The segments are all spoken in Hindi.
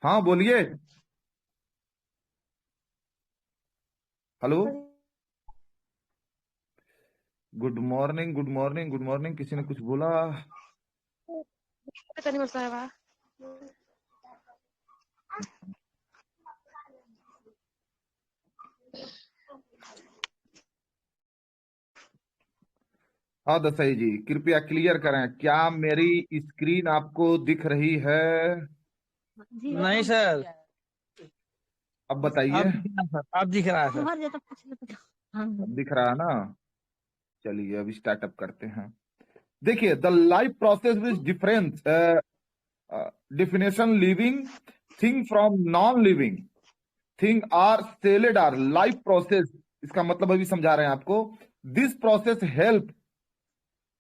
हाँ बोलिए। Hello. Good morning, good morning, good morning. किसी ने कुछ बोला? हाँ दसाई जी, कृपया क्लियर करें, क्या मेरी स्क्रीन आपको दिख रही है? नहीं सर। अब बताइए। अब दिख रहा है सर। अब दिख रहा है ना? चलिए अब स्टार्टअप करते हैं। देखिए, the life process which difference definition living thing from non living thing are celled are life process। इसका मतलब अभी समझा रहे हैं आपको। This process help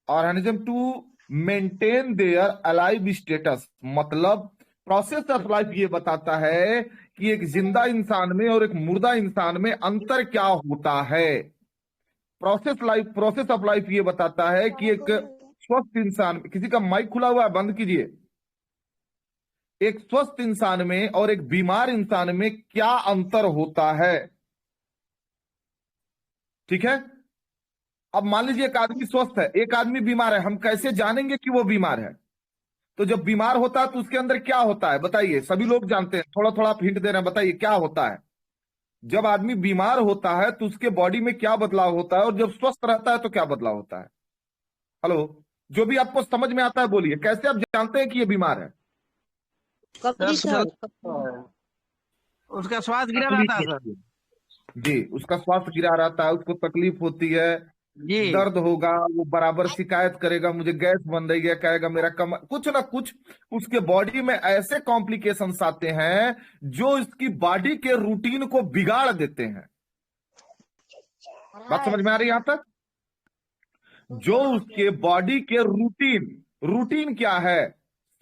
organism to maintain their alive status. मतलब प्रोसेस ऑफ लाइफ ये बताता है कि एक जिंदा इंसान में और एक मुर्दा इंसान में अंतर क्या होता है। प्रोसेस ऑफ लाइफ ये बताता है कि एक स्वस्थ इंसान, किसी का माइक खुला हुआ है, बंद कीजिए। एक स्वस्थ इंसान में और एक बीमार इंसान में क्या अंतर होता है। ठीक है। अब मान लीजिए एक आदमी स्वस्थ है, एक आदमी बीमार है, हम कैसे जानेंगे कि वो बीमार है? तो जब बीमार होता है तो उसके अंदर क्या होता है बताइए। सभी लोग जानते हैं, थोड़ा थोड़ा आप हिंट दे रहे हैं, बताइए क्या होता है। जब आदमी बीमार होता है तो उसके बॉडी में क्या बदलाव होता है, और जब स्वस्थ रहता है तो क्या बदलाव होता है? हेलो। जो भी आपको समझ में आता है बोलिए, कैसे आप जानते हैं कि ये बीमार है? सर उसका श्वास गिरा तकलीफ रहता है सर। होती है। जी, उसका स्वास्थ्य गिरा रहता है, उसको तकलीफ होती है, जी। दर्द होगा, वो बराबर शिकायत करेगा, मुझे गैस बन रही है, कहेगा मेरा कमर, कुछ ना कुछ उसके बॉडी में ऐसे कॉम्प्लिकेशंस आते हैं जो इसकी बॉडी के रूटीन को बिगाड़ देते हैं। बात समझ में आ रही है यहां तक? जो उसके बॉडी के रूटीन, रूटीन क्या है?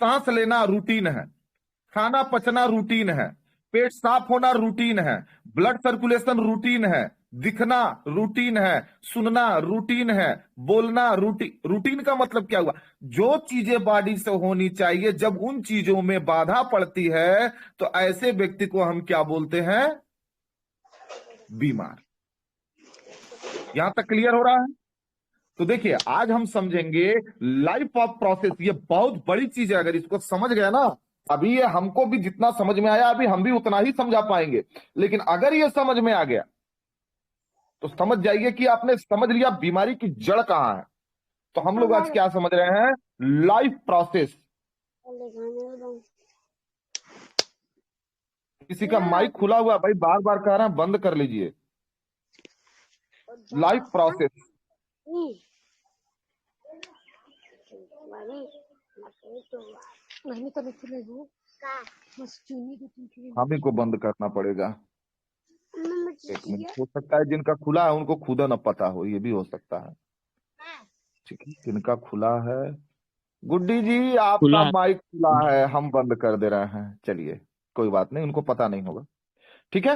सांस लेना रूटीन है, खाना पचना रूटीन है, पेट साफ होना रूटीन है, ब्लड सर्कुलेशन रूटीन है, दिखना रूटीन है, सुनना रूटीन है, बोलना रूटीन। रूटीन का मतलब क्या हुआ? जो चीजें बॉडी से होनी चाहिए, जब उन चीजों में बाधा पड़ती है तो ऐसे व्यक्ति को हम क्या बोलते हैं? बीमार। यहां तक क्लियर हो रहा है? तो देखिए, आज हम समझेंगे लाइफ ऑफ प्रोसेस। ये बहुत बड़ी चीज है, अगर इसको समझ गए ना, अभी ये हमको भी जितना समझ में आया, अभी हम भी उतना ही समझा पाएंगे। लेकिन अगर ये समझ में आ गया तो समझ जाइए कि आपने समझ लिया बीमारी की जड़ कहां है। तो हम लोग आज क्या समझ रहे हैं? Life process. किसी का माइक खुला हुआ है भाई, बार बार कह रहे हैं बंद कर लीजिए। Life process. हम ही को बंद करना पड़ेगा। एक मिनट, हो सकता है जिनका खुला है उनको खुदा न पता हो, ये भी हो सकता है। ठीक है, जिनका खुला है, गुड्डी जी आपका खुला है। माइक खुला है, हम बंद कर दे रहे हैं। चलिए, कोई बात नहीं, उनको पता नहीं होगा। ठीक है।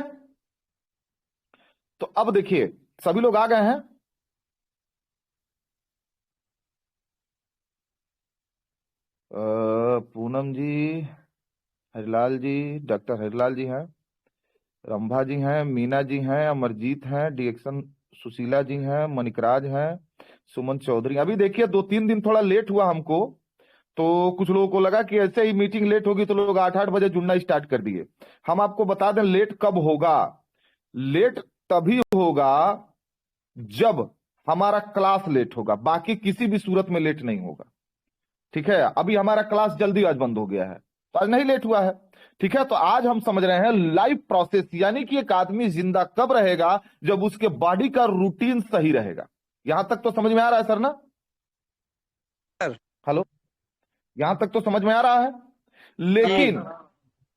तो अब देखिए, सभी लोग आ गए हैं। पूनम जी, हरिलाल जी, डॉक्टर हरिलाल जी हैं, रंभा जी हैं, मीना जी हैं, अमरजीत हैं, डिएक्शन सुशीला जी हैं, मणिकराज हैं, सुमन चौधरी। अभी देखिए 2-3 दिन थोड़ा लेट हुआ हमको, तो कुछ लोगों को लगा कि ऐसे ही मीटिंग लेट होगी तो लोग 8-8 बजे जुड़ना स्टार्ट कर दिए। हम आपको बता दें लेट कब होगा। लेट तभी होगा जब हमारा क्लास लेट होगा, बाकी किसी भी सूरत में लेट नहीं होगा। ठीक है, अभी हमारा क्लास जल्दी आज बंद हो गया है तो आज नहीं लेट हुआ है। ठीक है, तो आज हम समझ रहे हैं लाइफ प्रोसेस, यानी कि एक आदमी जिंदा कब रहेगा? जब उसके बॉडी का रूटीन सही रहेगा। यहां तक तो समझ में आ रहा है सर ना? Sir hello. यहां तक तो समझ में आ रहा है। जी। लेकिन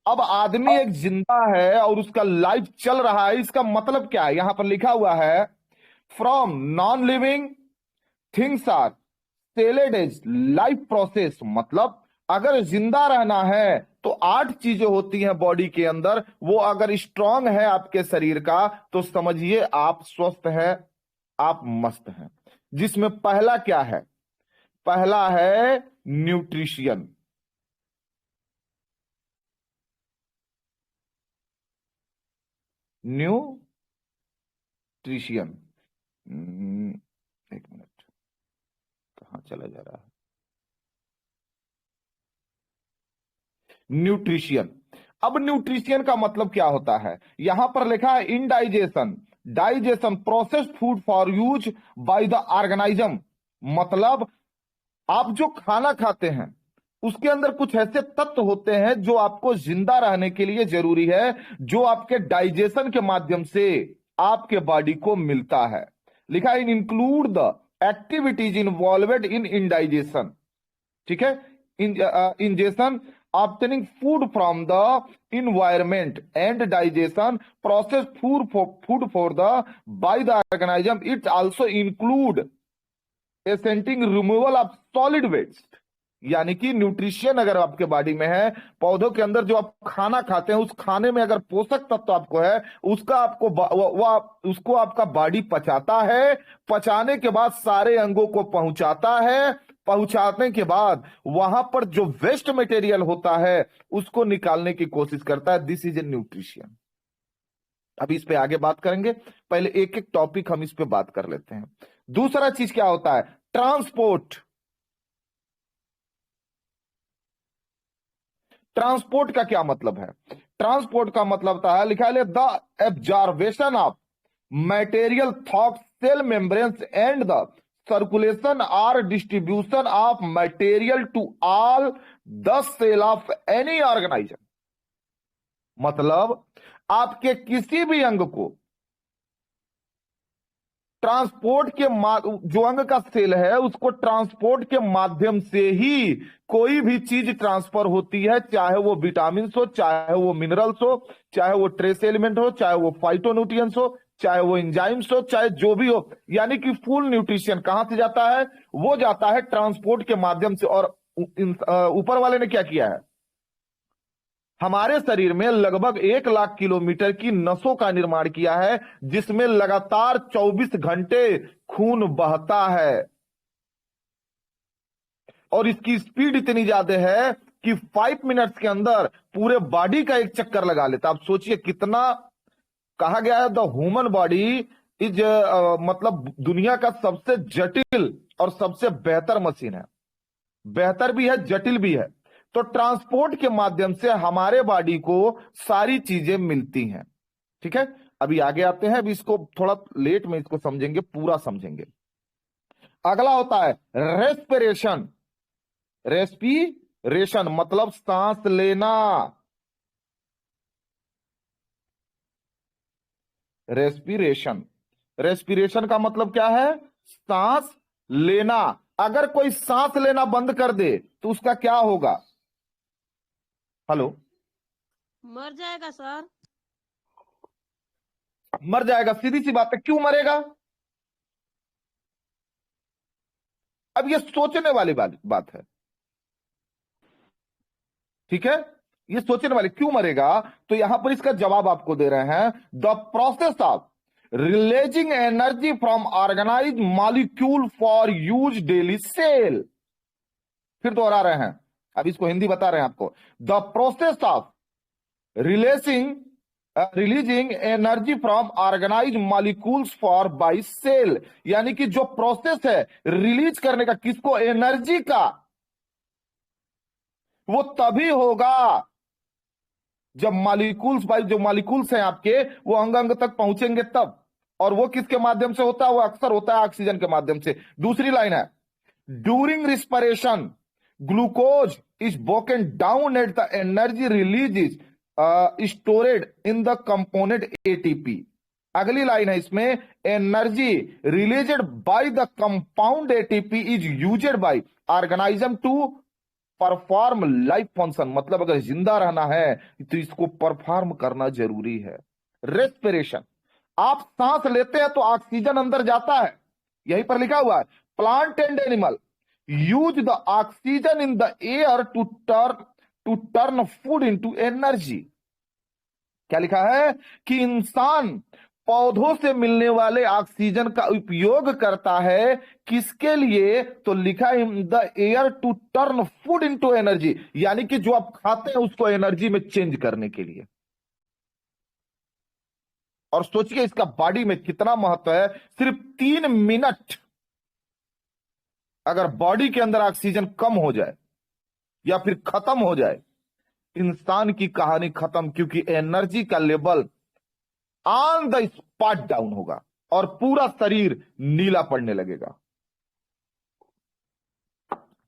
अब आदमी एक जिंदा है और उसका लाइफ चल रहा है, इसका मतलब क्या है? यहां पर लिखा हुआ है from non living things are called as life process. मतलब अगर जिंदा रहना है तो 8 चीजें होती हैं बॉडी के अंदर, वो अगर स्ट्रांग है आपके शरीर का तो समझिए आप स्वस्थ हैं, आप मस्त हैं। जिसमें पहला क्या है? पहला है न्यूट्रिशन। न्यूट्रिशियन। एक मिनट, कहाँ चला जा रहा है? न्यूट्रिशियन। अब न्यूट्रिशियन का मतलब क्या होता है? यहां पर लिखा है indigestion, digestion, processed food for use by the organism. मतलब आप जो खाना खाते हैं उसके अंदर कुछ ऐसे तत्व होते हैं जो आपको जिंदा रहने के लिए जरूरी है, जो आपके डाइजेशन के माध्यम से आपके बॉडी को मिलता है। लिखा है include the activities involved in indigestion. ठीक है, ingestion, obtaining food from the environment, and digestion, processed food for the by the organism. It also include ascending removal of solid waste। यानी कि न्यूट्रिशन अगर आपके बॉडी में है, पौधों के अंदर जो आप खाना खाते हैं उस खाने में अगर पोषक तत्व आपको है, उसका आपको उसको आपका बॉडी पचाता है, पचाने के बाद सारे अंगों को पहुंचाता है, पहुंचाने के बाद वहां पर जो वेस्ट मटेरियल होता है उसको निकालने की कोशिश करता है। This is a nutrition. अभी इस पे आगे बात करेंगे, पहले एक एक टॉपिक हम इस पे बात कर लेते हैं। दूसरा चीज क्या होता है? ट्रांसपोर्ट। ट्रांसपोर्ट का क्या मतलब है? ट्रांसपोर्ट का मतलब होता है, लिखा है the absorption of material through cell membranes and the circulation और distribution of material to all the cell of any organizer. मतलब आपके किसी भी अंग को ट्रांसपोर्ट के जो अंग का सेल है उसको ट्रांसपोर्ट के माध्यम से ही कोई भी चीज ट्रांसफर होती है, चाहे वो विटामिन हो, चाहे वो मिनरल्स हो, चाहे वो ट्रेस एलिमेंट हो, चाहे वो फाइटोन्यूट्रिएंट्स हो, चाहे वो एंजाइम्स हो, चाहे जो भी हो। यानी कि फुल न्यूट्रिशन कहां से जाता है? वो जाता है ट्रांसपोर्ट के माध्यम से। और ऊपर वाले ने क्या किया है? हमारे शरीर में लगभग 1 लाख किलोमीटर की नसों का निर्माण किया है, जिसमें लगातार 24 घंटे खून बहता है, और इसकी स्पीड इतनी ज्यादा है कि 5 मिनट्स के अंदर पूरे बॉडी का एक चक्कर लगा लेता। आप सोचिए कितना। कहा गया है द ह्यूमन बॉडी इज मतलब दुनिया का सबसे जटिल और सबसे बेहतर मशीन है। बेहतर भी है, जटिल भी है। तो ट्रांसपोर्ट के माध्यम से हमारे बॉडी को सारी चीजें मिलती हैं। ठीक है, अभी आगे आते हैं। अभी इसको थोड़ा लेट में इसको समझेंगे, पूरा समझेंगे। अगला होता है रेस्पिरेशन। रेस्पिरेशन मतलब सांस लेना। रेस्पिरेशन, रेस्पिरेशन का मतलब क्या है? सांस लेना। अगर कोई सांस लेना बंद कर दे तो उसका क्या होगा? हेलो? मर जाएगा सर। मर जाएगा, सीधी सी बात है। क्यों मरेगा? अब ये सोचने वाली बात है। ठीक है, ये सोचने वाली। क्यों मरेगा? तो यहां पर इसका जवाब आपको दे रहे हैं। The process of releasing energy from organise molecule for use daily cell. फिर दोहरा रहे हैं, अब इसको हिंदी बता रहे हैं आपको। The process of releasing energy from organise molecules for by cell. यानी कि जो प्रोसेस है रिलीज करने का, किसको? एनर्जी का, वो तभी होगा जब मॉलिक्यूल्स, बाई जो मॉलिक्यूल्स हैं आपके, वो अंग अंग तक पहुंचेंगे तब। और वो किसके माध्यम से होता है? वो अक्सर होता है ऑक्सीजन के माध्यम से। दूसरी लाइन है, during respiration glucose is broken down at the energy release is stored in the component ATP. अगली लाइन है इसमें, energy released by the compound ATP is used by organism to perform life function. मतलब अगर जिंदा रहना है तो इसको परफॉर्म करना जरूरी है। रेस्पिरेशन, आप सांस लेते हैं तो ऑक्सीजन अंदर जाता है, यहीं पर लिखा हुआ है। Plant and animal use the oxygen in the air to turn food into energy. क्या लिखा है? कि इंसान पौधों से मिलने वाले ऑक्सीजन का उपयोग करता है, किसके लिए? तो लिखा in the air to turn food into energy. यानी कि जो आप खाते हैं उसको एनर्जी में चेंज करने के लिए। और सोचिए इसका बॉडी में कितना महत्व है। सिर्फ 3 मिनट अगर बॉडी के अंदर ऑक्सीजन कम हो जाए या फिर खत्म हो जाए, इंसान की कहानी खत्म, क्योंकि एनर्जी का level on the spot down होगा और पूरा शरीर नीला पड़ने लगेगा।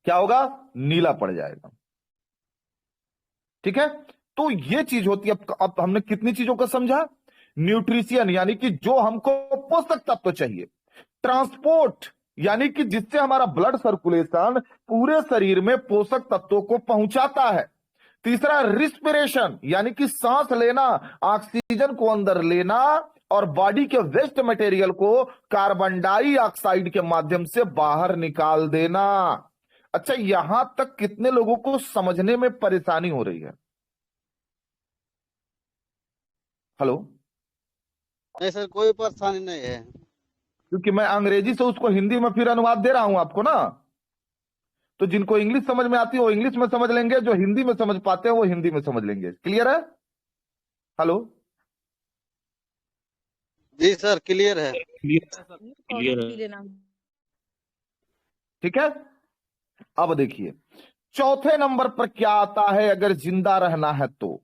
क्या होगा? नीला पड़ जाएगा। ठीक है, तो ये चीज होती है। अब हमने कितनी चीजों को समझा? न्यूट्रिशियन यानी कि जो हमको पोषक तत्व चाहिए, ट्रांसपोर्ट यानी कि जिससे हमारा ब्लड सर्कुलेशन पूरे शरीर में पोषक तत्वों को पहुंचाता है। तीसरा रिस्पिरेशन यानी कि सांस लेना, ऑक्सीजन को अंदर लेना और बॉडी के वेस्ट मटेरियल को कार्बन डाइऑक्साइड के माध्यम से बाहर निकाल देना। अच्छा, यहां तक कितने लोगों को समझने में परेशानी हो रही है? हेलो? नहीं सर, कोई परेशानी नहीं है। क्योंकि मैं अंग्रेजी से उसको हिंदी में फिर अनुवाद दे रहा हूं आपको ना, तो जिनको इंग्लिश समझ में आती है वो इंग्लिश में समझ लेंगे, जो हिंदी में समझ पाते हैं वो हिंदी में समझ लेंगे। क्लियर है? हेलो? जी सर, क्लियर है। ठीक है, अब देखिए चौथे नंबर पर क्या आता है अगर जिंदा रहना है तो,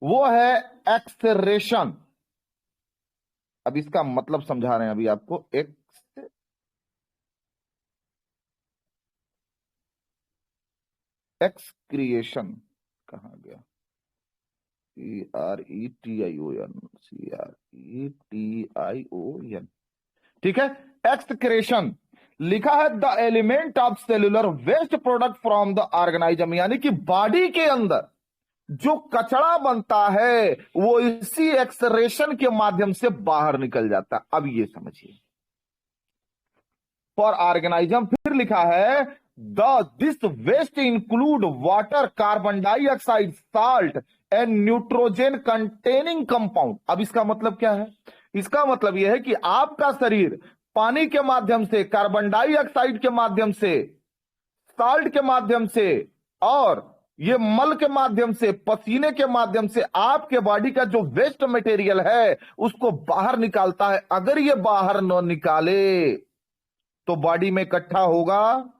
वो है एक्सरेशन। अब इसका मतलब समझा रहे हैं अभी आपको। एक्सक्रिएशन कहां गया? CRETION। ठीक है, एक्सक्रेशन लिखा है the element of cellular waste product from the organism, यानी कि बॉडी के अंदर जो कचरा बनता है वो इसी एक्सरेशन के माध्यम से बाहर निकल जाता है। अब ये समझिए, फॉर ऑर्गेनाइज्म फिर लिखा है this waste include water, carbon dioxide, salt and nitrogen containing compound. अब इसका मतलब क्या है? इसका मतलब यह है कि आपका शरीर पानी के माध्यम से, कार्बन डाइऑक्साइड के माध्यम से, साल्ट के माध्यम से और ये मल के माध्यम से, पसीने के माध्यम से आपके बॉडी का जो वेस्ट मटेरियल है उसको बाहर निकालता है। अगर ये बाहर न निकाले तो बॉडी में इकट्ठा होगा,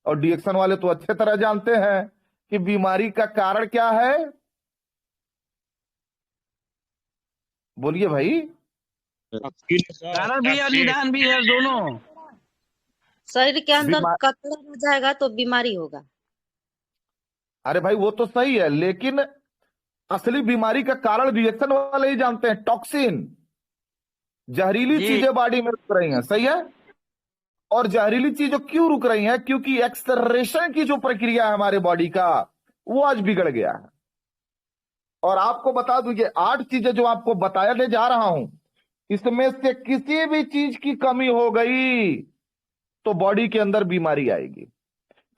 और डिएक्शन वाले तो अच्छे तरह जानते हैं कि बीमारी का कारण क्या है। बोलिए भाई। कारण भी और निदान भी है, दोनों। शरीर के अंदर कचरा हो जाएगा तो बीमारी होगा। अरे भाई वो तो सही है, लेकिन असली बीमारी का कारण रिएक्शन वाले ही जानते हैं। टॉक्सिन, जहरीली चीजें बॉडी में रुक रही हैं, सही है। और जहरीली चीजें क्यों रुक रही हैं? क्योंकि एक्सरेशन की जो प्रक्रिया है हमारे बॉडी का, वो आज बिगड़ गया है। और आपको बता दूं, ये 8 चीजें जो आपको बताने जा रहा हूं, इसमें से किसी भी चीज की कमी हो गई तो बॉडी के अंदर बीमारी आएगी।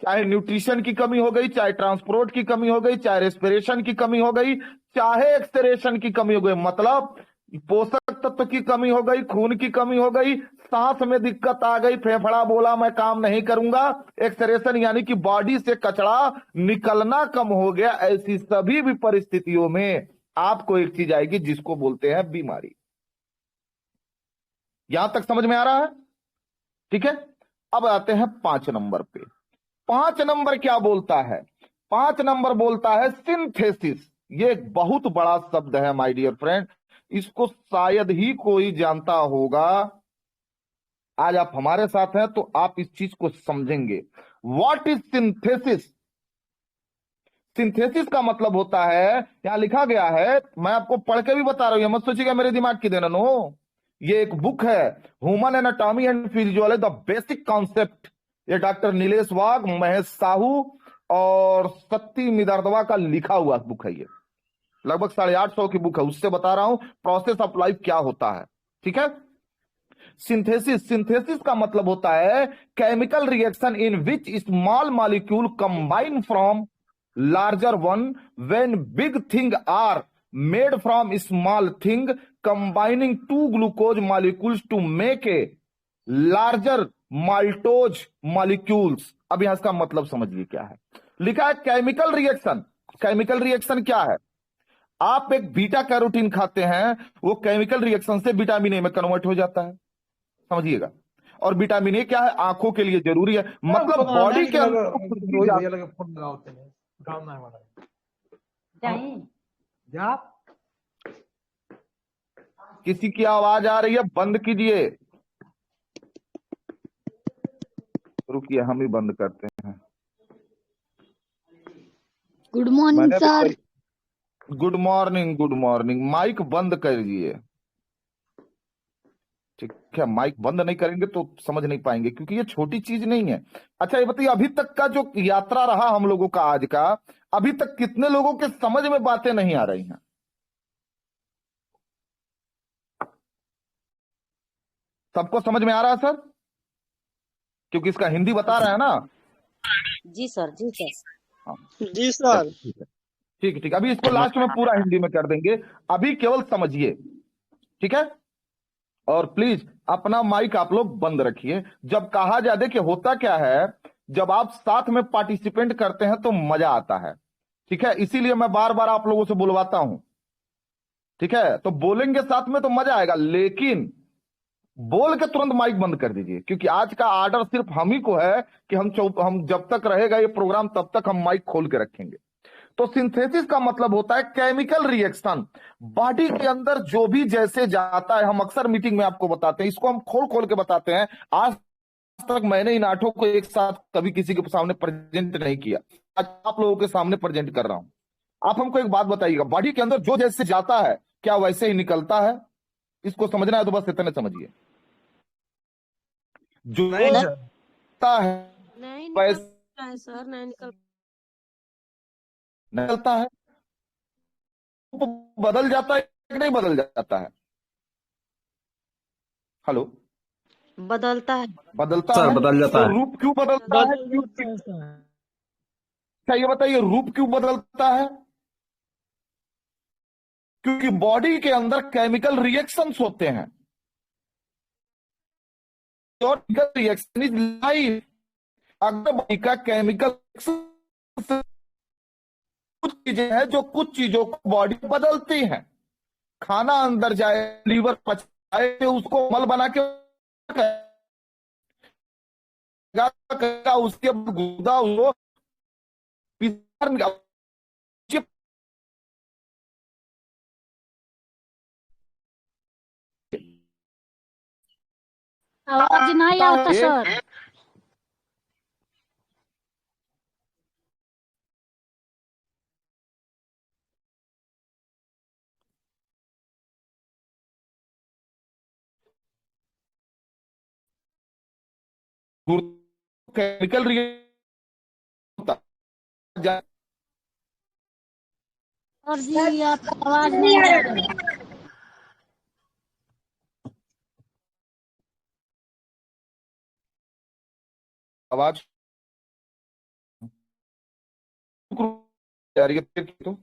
चाहे न्यूट्रिशन की कमी हो गई, चाहे ट्रांसपोर्ट की कमी हो गई, चाहे रेस्पिरेशन की कमी हो गई, चाहे एक्सरेशन की कमी हो गई, मतलब पोषक तत्व की कमी हो गई, खून की कमी हो गई, सांस में दिक्कत आ गई, फेफड़ा बोला मैं काम नहीं करूंगा, एक्सरेशन यानी कि बॉडी से कचरा निकलना कम हो गया। ऐसी सभी भी परिस्थितियों में आपको एक चीज आएगी जिसको बोलते हैं बीमारी। यहां तक समझ में आ रहा है? ठीक है, अब आते हैं 5 नंबर पे। 5 नंबर क्या बोलता है? 5 नंबर बोलता है सिंथेसिस। ये एक बहुत बड़ा शब्द है माय डियर फ्रेंड, इसको शायद ही कोई जानता होगा। आज आप हमारे साथ हैं तो आप इस चीज को समझेंगे। What is synthesis? सिंथेसिस का मतलब होता है, यहां लिखा गया है, मैं आपको पढ़ के भी बता रहा हूं, मत सोचिएगा मेरे दिमाग की देना। नो, ये एक बुक है, human anatomy and physiology the basic concept. ये डॉक्टर नीलेश वाघ, महेश साहू और सत्ती मिदर्दवा का लिखा हुआ बुक है। ये लगभग 850 की बुक है। उससे बता रहा हूं प्रोसेस ऑफ लाइफ क्या होता है। ठीक है, सिंथेसिस का मतलब होता है chemical reaction in which small molecule combine from larger one when big thing are made from small thing combining 2 glucose molecules to make a larger maltose molecules. अब यहां इसका मतलब समझिए क्या है। लिखा है केमिकल रिएक्शन। केमिकल रिएक्शन क्या है? आप एक बीटा कैरोटीन खाते हैं, वो केमिकल रिएक्शन से विटामिन ए में कन्वर्ट हो जाता है, समझिए। और विटामिन ए क्या है, आंखों के लिए जरूरी है, मतलब बॉडी के अंदर किसी की आवाज आ रही है, बंद कीजिए। रुकिए, हम ही बंद करते हैं। Good morning sir. Good morning, good morning. Mic बंद करिए, ठीक है? माइक बंद नहीं करेंगे तो समझ नहीं पाएंगे, क्योंकि ये छोटी चीज नहीं है। अच्छा ये बताइए, अभी तक का जो यात्रा रहा हम लोगों का आज का, अभी तक कितने लोगों के समझ में बातें नहीं आ रही हैं? सबको समझ में आ रहा है सर? क्योंकि इसका हिंदी बता रहा है ना। जी सर, जी सर। हाँ जी सर। ठीक है, ठीक है, ठीक। अभी इसको लास्ट में पूरा हिंदी में कर देंगे, अभी केवल समझिए, ठीक है? और प्लीज अपना माइक आप लोग बंद रखिए। जब कहा जाए, देखिए होता क्या है, जब आप साथ में पार्टिसिपेंट करते हैं तो मजा आता है, ठीक है? इसीलिए मैं बार बार आप लोगों से बुलवाता हूं, ठीक है? तो बोलेंगे साथ में तो मजा आएगा, लेकिन बोल के तुरंत माइक बंद कर दीजिए, क्योंकि आज का ऑर्डर सिर्फ हम ही को है कि हम जब तक रहेगा ये प्रोग्राम तब तक हम माइक खोल के रखेंगे। तो सिंथेसिस का मतलब होता है केमिकल रिएक्शन, बॉडी के अंदर जो भी जैसे जाता है। हम अक्सर मीटिंग में आपको बताते हैं, इसको हम खोल खोल के बताते हैं। आज तक मैंने इन आठों को एक साथ कभी किसी के सामने प्रेजेंट नहीं किया, आज आप लोगों के सामने प्रेजेंट कर रहा हूं। आप हमको एक बात बताइएगा, बॉडी के अंदर जो जैसे जाता है क्या वैसे ही निकलता है? इसको समझना है तो बस इतने समझिए, जो जाता है नहीं वैसे निकलता है सर, नहीं निकलता है, बदल जाता है कि नहीं बदल जाता है? हेलो, बदलता है। बदलता सर है। बदल जाता तो है। रूप क्यों बदलता है? अच्छा ये बताइए, रूप क्यों बदलता है? क्योंकि बॉडी के अंदर केमिकल रिएक्शंस होते हैं, और केमिकल रिएक्शन इज लाइफ। अगर बॉडी का केमिकल, कुछ चीजें हैं जो कुछ चीजों को बॉडी बदलती हैं। खाना अंदर जाए, लीवर पचाए, तो उसको मल बना के उसके बाद गुदा उसको आवाज नहीं आता सर। केमिकल रिएक्शन होता और जी आपका आवाज नहीं आ रहा है। आवाज यार, ये तो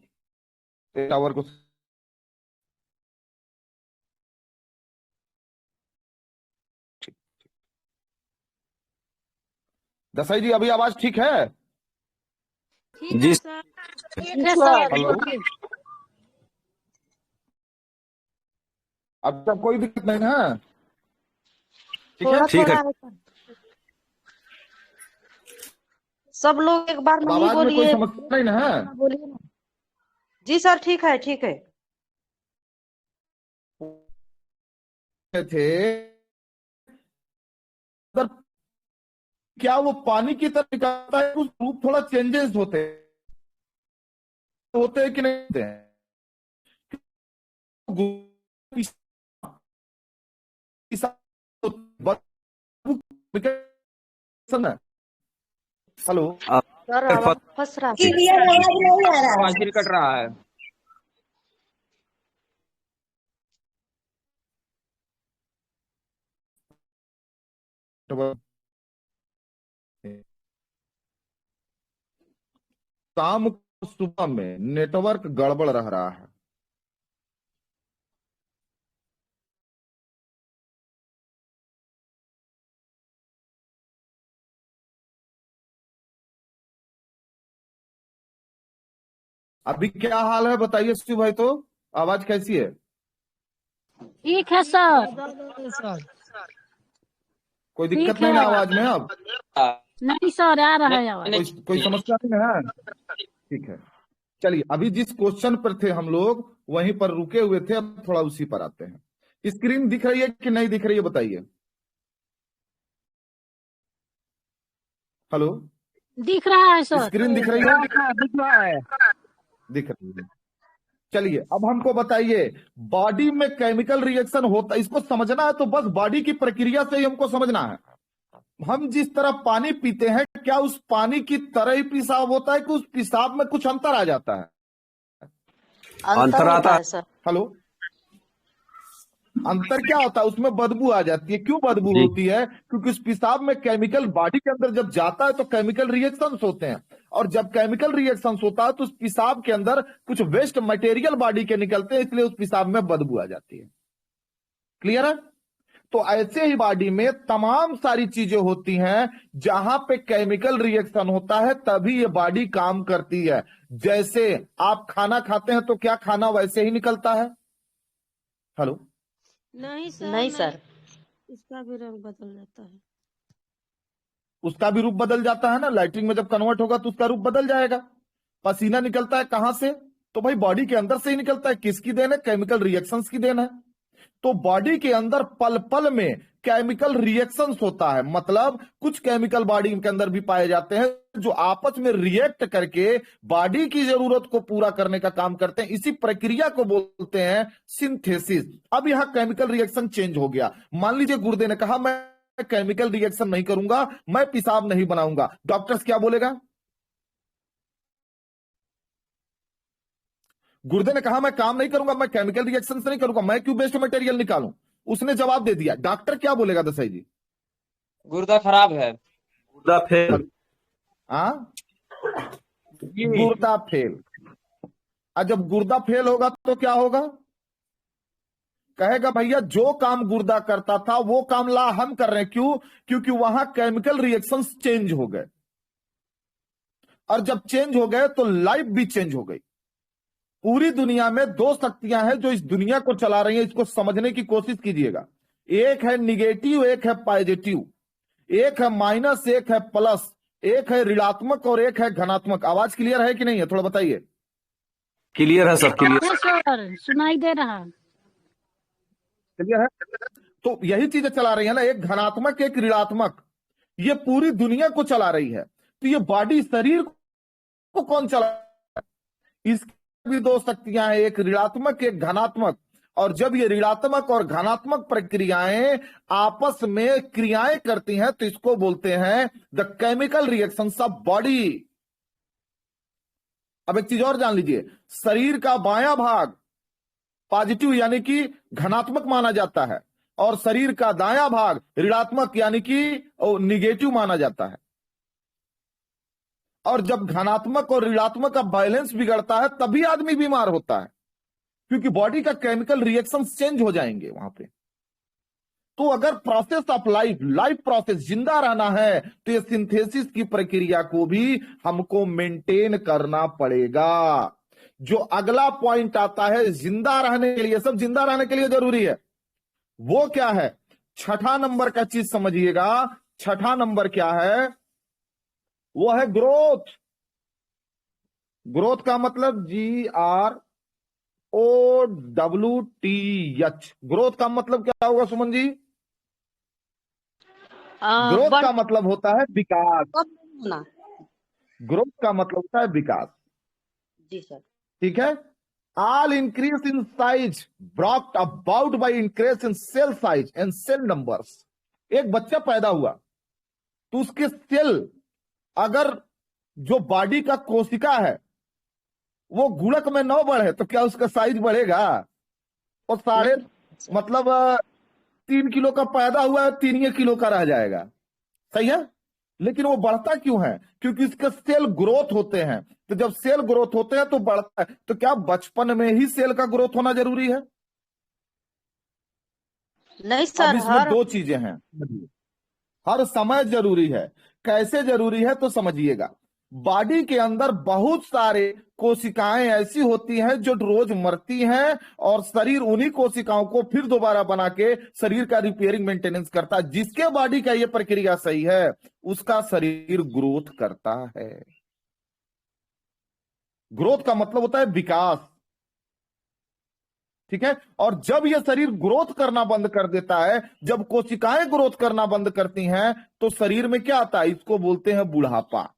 टावर को दसाई जी, अभी आवाज ठीक है? ठीक जी है सर। ठीक है सर। हेलो, अब तक कोई दिक्कत नहीं है? ठीक है, थोड़ा ठीक थोड़ा है। है सर। सब लोग एक बार अब नहीं आवाज में कोई बोलिए, समस्या नहीं ना है? बोलिए ना। जी सर, ठीक है, ठीक है। थे अगर क्या वो पानी की तरह निकलता है, उस रूप थोड़ा चेंजेस होते हैं कि नहीं होते हैं? हेलो, सर आवाज फंस रहा है। आवाज फिर कट रहा है। शाम को सुबह में नेटवर्क गड़बड़ रह रहा है। अभी क्या हाल है बताइए शिव भाई, तो आवाज कैसी है? ठीक है सर। कोई ठीक दिक्कत नहीं है। ना आवाज में अब? नहीं सर, आ रहा है आवाज। कोई समस्या नहीं है? ठीक है, चलिए अभी जिस क्वेश्चन पर थे हम लोग वहीं पर रुके हुए थे, अब थोड़ा उसी पर आते हैं। स्क्रीन दिख रही है कि नहीं दिख रही है बताइए। हेलो, दिख रहा है सर। स्क्रीन दिख रही है? दिख रहा है। दिख रही है। चलिए अब हमको बताइए, बॉडी में केमिकल रिएक्शन होता है, इसको समझना है तो बस बॉडी की प्रक्रिया से ही हमको समझना है। हम जिस तरह पानी पीते हैं, क्या उस पानी की तरह ही पेशाब होता है कि उस पेशाब में कुछ अंतर आ जाता है? अंतर होता है सर। हेलो, अंतर क्या होता है? उसमें बदबू आ जाती है। क्यों बदबू होती है? क्योंकि उस पेशाब में केमिकल बॉडी के अंदर जब जाता है तो केमिकल रिएक्शंस होते हैं, और जब केमिकल रिएक्शंस होता है तो उस पेशाब के अंदर कुछ वेस्ट मटेरियल बॉडी के निकलते हैं, इसलिए उस पेशाब में बदबू आ जाती है। क्लियर है? तो ऐसे ही बॉडी में तमाम सारी चीजें होती हैं जहां पे केमिकल रिएक्शन होता है तभी ये बॉडी काम करती है। जैसे आप खाना खाते हैं तो क्या खाना वैसे ही निकलता है? हेलो, नहीं सर, नहीं सर। इसका भी रंग बदल जाता है। उसका भी रूप बदल जाता है ना। लाइटिंग में जब कन्वर्ट होगा तो उसका रूप बदल जाएगा। पसीना निकलता है कहां से? तो भाई बॉडी के अंदर से ही निकलता है। किसकी देन है? केमिकल रिएक्शंस की देन है। तो बॉडी के अंदर पल पल में केमिकल रिएक्शंस होता है, मतलब कुछ केमिकल बॉडी के अंदर भी पाए जाते हैं जो आपस में रिएक्ट करके बॉडी की जरूरत को पूरा करने का काम करते हैं। इसी प्रक्रिया को बोलते हैं सिंथेसिस। अब यहां केमिकल रिएक्शन चेंज हो गया। मान लीजिए गुर्दे ने कहा मैं केमिकल रिएक्शन नहीं करूंगा, मैं पेशाब नहीं बनाऊंगा। डॉक्टर्स क्या बोलेगा? गुर्दे ने कहा मैं काम नहीं करूंगा, मैं केमिकल रिएक्शन से नहीं करूंगा, मैं क्यों वेस्ट मटेरियल निकालूं? उसने जवाब दे दिया। डॉक्टर क्या बोलेगा दसाई जी? गुर्दा खराब है, गुर्दा फेल। हाँ, गुर्दा फेल। और जब गुर्दा फेल होगा तो क्या होगा? कहेगा भैया जो काम गुर्दा करता था वो काम ला हम कर रहे हैं। क्यों? क्योंकि वहां केमिकल रिएक्शंस चेंज हो गए, और जब चेंज हो गए तो लाइफ भी चेंज हो गई। पूरी दुनिया में दो शक्तियां हैं जो इस दुनिया को चला रही हैं, इसको समझने की कोशिश कीजिएगा। एक है निगेटिव, एक है पॉजिटिव, एक है माइनस, एक है प्लस, एक है ऋणात्मक और एक है धनात्मक। आवाज क्लियर है कि नहीं है? थोड़ा बताइए। क्लियर है सर, क्लियर है सर, सुनाई दे रहा। क्लियर है? तो यही चीजें चला रही है ना, एक धनात्मक एक ऋणात्मक, ये पूरी दुनिया को चला रही है। तो ये बॉडी शरीर को कौन चला? इसकी भी दो शक्तियां हैं, एक ऋणात्मक एक धनात्मक। और जब ये ऋणात्मक और धनात्मक प्रक्रियाएं आपस में क्रियाएं करती हैं तो इसको बोलते हैं the chemical reactions of body. अब एक चीज और जान लीजिए, शरीर का बायां भाग पॉजिटिव यानी कि धनात्मक माना जाता है, और शरीर का दायां भाग ऋणात्मक यानी कि निगेटिव माना जाता है। और जब धनात्मक और ऋणात्मक का बैलेंस बिगड़ता है तभी आदमी बीमार होता है, क्योंकि बॉडी का केमिकल रिएक्शन चेंज हो जाएंगे वहां पे। तो अगर प्रोसेस ऑफ लाइफ प्रोसेस जिंदा रहना है तो ये सिंथेसिस की प्रक्रिया को भी हमको मेंटेन करना पड़ेगा। जो अगला पॉइंट आता है जिंदा रहने के लिए, सब जिंदा रहने के लिए जरूरी है, वो क्या है? छठा नंबर का चीज समझिएगा। छठा नंबर क्या है? वो है ग्रोथ। ग्रोथ का मतलब GROWTH। ग्रोथ का मतलब क्या होगा सुमन जी? ग्रोथ का मतलब होता है विकास। होना। ग्रोथ का मतलब होता है विकास। जी सर। ठीक है? All increase in size brought about by increase in cell size and cell numbers. एक बच्चा पैदा हुआ तो उसके सेल, अगर जो बॉडी का कोशिका है वो गुणक में 9 बढ़े तो क्या उसका साइज बढ़ेगा? और साढ़े मतलब 3 किलो का पैदा हुआ है, 3 किलो का रह जाएगा। सही है? लेकिन वो बढ़ता क्यों है? क्योंकि इसके सेल ग्रोथ होते हैं। तो जब सेल ग्रोथ होते हैं तो बढ़ता है। तो क्या बचपन में ही सेल का ग्रोथ होना जरूरी है? नहीं सर, इसमें दो चीजें हैं। हर समय जरूरी है। कैसे जरूरी है तो समझिएगा। बॉडी के अंदर बहुत सारे कोशिकाएं ऐसी होती हैं जो रोज मरती हैं और शरीर उन्हीं कोशिकाओं को फिर दोबारा बना के शरीर का रिपेयरिंग मेंटेनेंस करता है। जिसके बॉडी का ये प्रक्रिया सही है उसका शरीर ग्रोथ करता है। ग्रोथ का मतलब होता है विकास, ठीक है। और जब यह शरीर ग्रोथ करना बंद कर देता है, जब कोशिकाएं ग्रोथ करना बंद करती हैं, तो शरीर में क्या आता है? इसको बोलते हैं बुढ़ापा।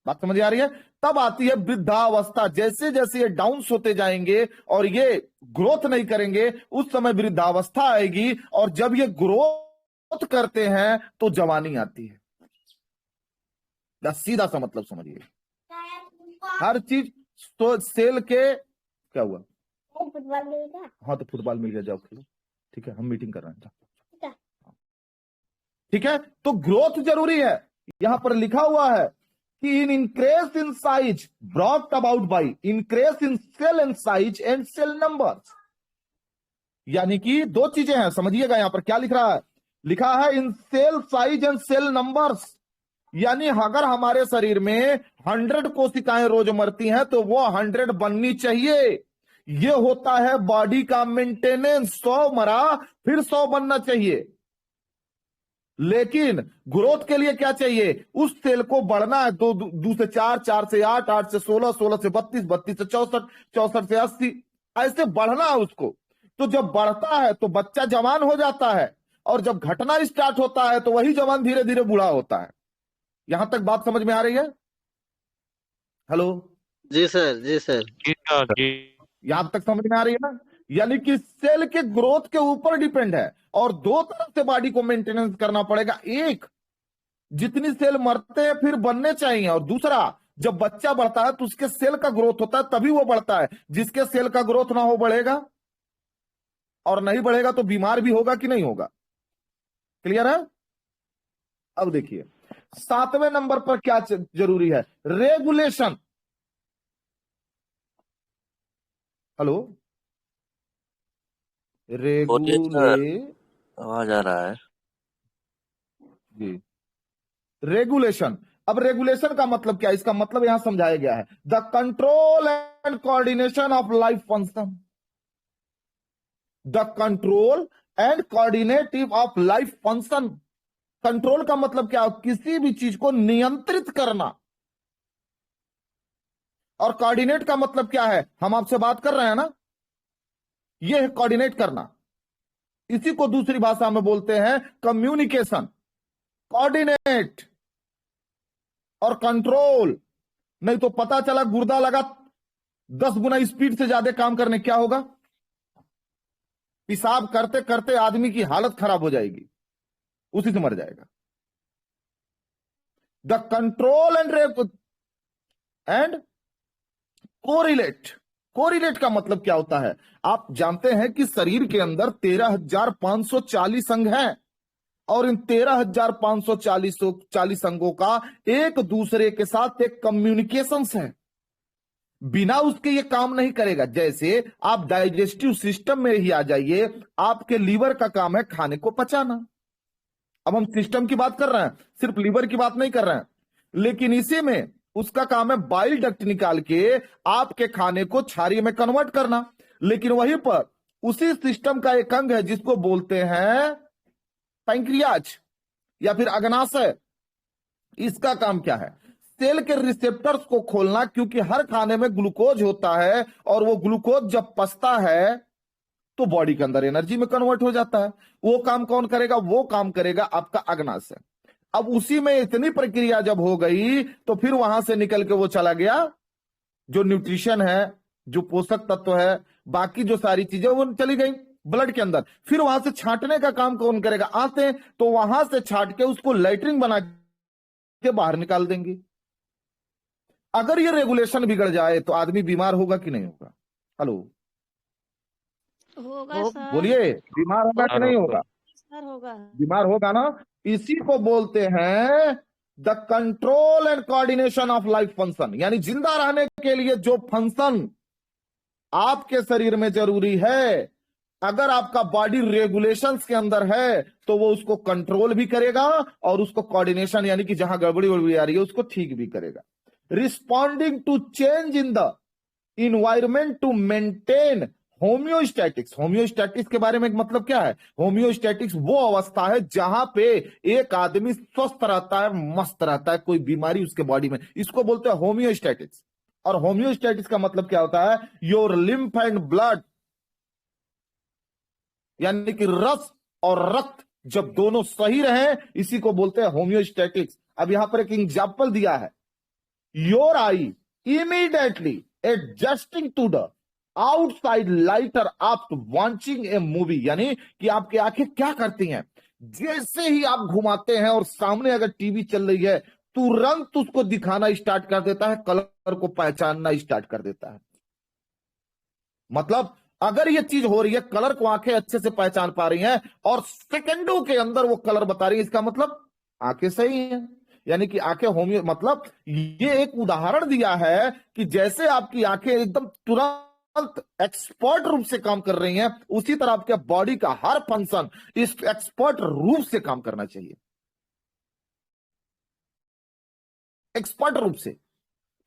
बात समझ आ रही है? तब आती है वृद्धावस्था। जैसे जैसे ये डाउन्स होते जाएंगे और ये ग्रोथ नहीं करेंगे, उस समय वृद्धावस्था आएगी, और जब ये ग्रोथ करते हैं तो जवानी आती है। सीधा सा मतलब समझिए। हर चीज तो सेल के क्या हुआ? फुटबॉल मिल गया। हाँ तो फुटबॉल मिल गया, जाओ खेलो, ठीक है, हम मीटिंग कर रहे हैं, ठीक है। तो ग्रोथ जरूरी है। यहां पर लिखा हुआ है कि in increase in size brought about by increase in cell and size and cell numbers. यानी कि दो चीजें हैं, समझिएगा। यहां पर क्या लिख रहा है? लिखा है in cell size and cell numbers. यानी अगर हमारे शरीर में 100 कोशिकाएं रोज मरती हैं तो वो 100 बननी चाहिए। ये होता है बॉडी का मेंटेनेंस। 100 मरा फिर 100 बनना चाहिए। लेकिन ग्रोथ के लिए क्या चाहिए? उस सेल को बढ़ना है। 2 से 4, 4 से 8, 8 से 16, 16 से 32, 32 से 64, 64 से 80, ऐसे बढ़ना है उसको। तो जब बढ़ता है तो बच्चा जवान हो जाता है, और जब घटना स्टार्ट होता है तो वही जवान धीरे धीरे बूढ़ा होता है। यहां तक बात समझ में आ रही है? हेलो जी सर, जी सर। यहां तक समझ में आ रही है ना? यानी कि सेल के ग्रोथ के ऊपर डिपेंड है, और दो तरफ से बॉडी को मेंटेनेंस करना पड़ेगा। एक, जितनी सेल मरते हैं फिर बनने चाहिए, और दूसरा, जब बच्चा बढ़ता है तो उसके सेल का ग्रोथ होता है, तभी वो बढ़ता है। जिसके सेल का ग्रोथ ना हो बढ़ेगा, और नहीं बढ़ेगा तो बीमार भी होगा कि नहीं होगा। क्लियर है? अब देखिए 7वें नंबर पर क्या जरूरी है? रेगुलेशन। हेलो, आवाज आ रहा है जी। रेगुलेशन। अब रेगुलेशन का मतलब क्या है? इसका मतलब यहां समझाया गया है, the control and coordination of life function. The control and coordinative of life function. Control का मतलब क्या? किसी भी चीज को नियंत्रित करना। और कोऑर्डिनेट का मतलब क्या है? हम आपसे बात कर रहे हैं ना, यह है कोऑर्डिनेट करना। इसी को दूसरी भाषा में बोलते हैं कम्युनिकेशन। कोऑर्डिनेट और कंट्रोल। नहीं तो पता चला गुर्दा लगा 10 गुना स्पीड से ज्यादा काम करने, क्या होगा? पेशाब करते करते आदमी की हालत खराब हो जाएगी, उसी से मर जाएगा। The control and correlate. Correlate का मतलब क्या होता है? आप जानते हैं कि शरीर के अंदर 13,540 अंग हैं, और इन 13,540 अंगों का एक दूसरे के साथ एक कम्युनिकेशंस है। बिना उसके ये काम नहीं करेगा। जैसे आप डाइजेस्टिव सिस्टम में ही आ जाइए, आपके लीवर का काम है खाने को पचाना। अब हम सिस्टम की बात कर रहे हैं, सिर्फ लीवर की बात नहीं कर रहे हैं। लेकिन इसी में उसका काम है बाइल डक्ट निकाल के आपके खाने को क्षारीय में कन्वर्ट करना। लेकिन वहीं पर उसी सिस्टम का एक अंग है जिसको बोलते हैं पैंक्रियाज या फिर अग्नाशय। इसका काम क्या है? सेल के रिसेप्टर्स को खोलना, क्योंकि हर खाने में ग्लूकोज होता है, और वो ग्लूकोज जब पचता है तो बॉडी के अंदर एनर्जी में कन्वर्ट हो जाता है। वो काम कौन करेगा? वो काम करेगा आपका अग्नाशय। अब उसी में इतनी प्रक्रिया जब हो गई तो फिर वहां से निकल के वो चला गया, जो न्यूट्रिशन है, जो पोषक तत्व है, बाकी जो सारी चीजें वो चली गई ब्लड के अंदर। फिर वहां से छांटने का काम कौन करेगा? आते तो वहां से छांट के उसको लैट्रिन बना के बाहर निकाल देंगे। अगर ये रेगुलेशन बिगड़ जाए तो आदमी बीमार होगा कि नहीं होगा? हेलो, होगा सर। बोलिए, बीमार होगा कि नहीं होगा? सर होगा। बीमार होगा ना। इसी को बोलते हैं the control and coordination of life function. यानी जिंदा रहने के लिए जो फंक्शन आपके शरीर में जरूरी है, अगर आपका बॉडी रेगुलेशंस के अंदर है तो वो उसको कंट्रोल भी करेगा और उसको कोऑर्डिनेशन यानी कि जहां गड़बड़ी आ रही है उसको ठीक भी करेगा। Responding to change in the environment to maintain homeostasis. Homeostasis के बारे में मतलब क्या है? होम्योस्टैटिक्स वो अवस्था है जहां पे एक आदमी स्वस्थ रहता है, मस्त रहता है, कोई बीमारी उसके बॉडी में, इसको बोलते हैं होम्योस्टैटिक्स। और होम्योस्टैटिक्स का मतलब क्या होता है? योर लिम्फ एंड ब्लड, यानी कि रस और रक्त जब दोनों सही रहे, इसी को बोलते हैं होम्योस्टैटिक्स। अब यहां पर एक एग्जाम्पल दिया है, your eye immediately adjusting to the outside lighter after watching a movie, यानी कि आपकी आंखें क्या करती हैं, जैसे ही आप घुमाते हैं और सामने अगर टीवी चल रही है तुरंत उसको दिखाना स्टार्ट कर देता है, कलर को पहचानना स्टार्ट कर देता है। मतलब अगर ये चीज हो रही है, कलर को आंखें अच्छे से पहचान पा रही हैं और सेकंडों के अंदर वो कलर बता रही है, इसका मतलब आंखें सही हैं। यानी कि आंखें होम्यो, मतलब ये एक उदाहरण दिया है कि जैसे आपकी आंखें एकदम तुरंत एक्सपर्ट रूप से काम कर रही हैं, उसी तरह आपके बॉडी का हर फंक्शन इस एक्सपर्ट रूप से काम करना चाहिए, एक्सपर्ट रूप से।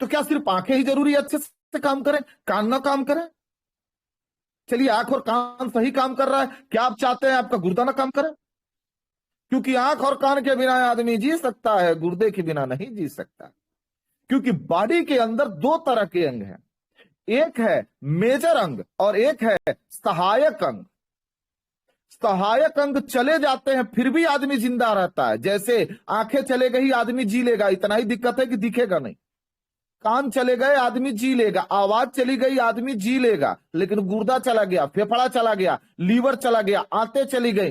तो क्या सिर्फ आंखें ही जरूरी है अच्छे से काम करें, कान ना काम करें? चलिए आंख और कान सही काम कर रहा है, क्या आप चाहते हैं आपका गुर्दा ना काम करे? क्योंकि आंख और कान के बिना आदमी जी सकता है, गुर्दे के बिना नहीं जी सकता। क्योंकि बॉडी के अंदर दो तरह के अंग हैं, एक है मेजर अंग और एक है सहायक अंग। सहायक अंग चले जाते हैं फिर भी आदमी जिंदा रहता है, जैसे आंखें चले गई आदमी जी लेगा, इतना ही दिक्कत है कि दिखेगा नहीं। कान चले गए आदमी जी लेगा, आवाज चली गई आदमी जी लेगा, लेकिन गुर्दा चला गया, फेफड़ा चला गया, लीवर चला गया, आंतें चली गई,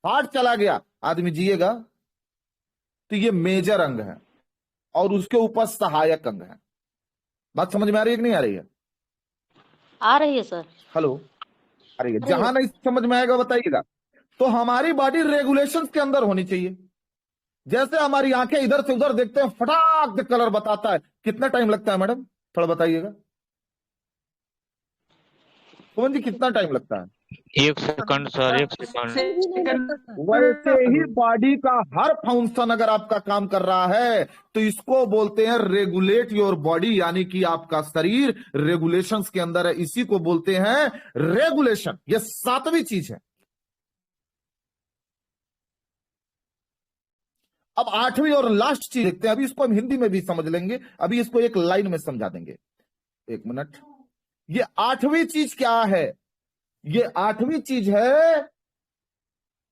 हार्ट चला गया, आदमी जिएगा? तो ये मेजर अंग है और उसके ऊपर सहायक अंग है। बात समझ में आ रही है कि नहीं आ रही है? आ रही है सर। हेलो, आ रही है? जहां नहीं समझ में आएगा बताइएगा। तो हमारी बॉडी रेगुलेशन के अंदर होनी चाहिए। जैसे हमारी आंखें इधर से उधर देखते हैं, फटाक से कलर बताता है, कितना टाइम लगता है मैडम, थोड़ा बताइएगा। कौन जी कितना टाइम लगता है? 1 सेकंड सर, 1 सेकंड। वैसे ही बॉडी का हर फंक्शन अगर आपका काम कर रहा है तो इसको बोलते हैं रेगुलेट योर बॉडी, यानी कि आपका शरीर रेगुलेशंस के अंदर है, इसी को बोलते हैं रेगुलेशन। ये 7वीं चीज है। अब 8वीं और लास्ट चीज देखते हैं, अभी इसको हम हिंदी में भी समझ लेंगे, अभी इसको एक लाइन में समझा देंगे। 1 मिनट। ये 8वीं चीज क्या है? ये 8वीं चीज है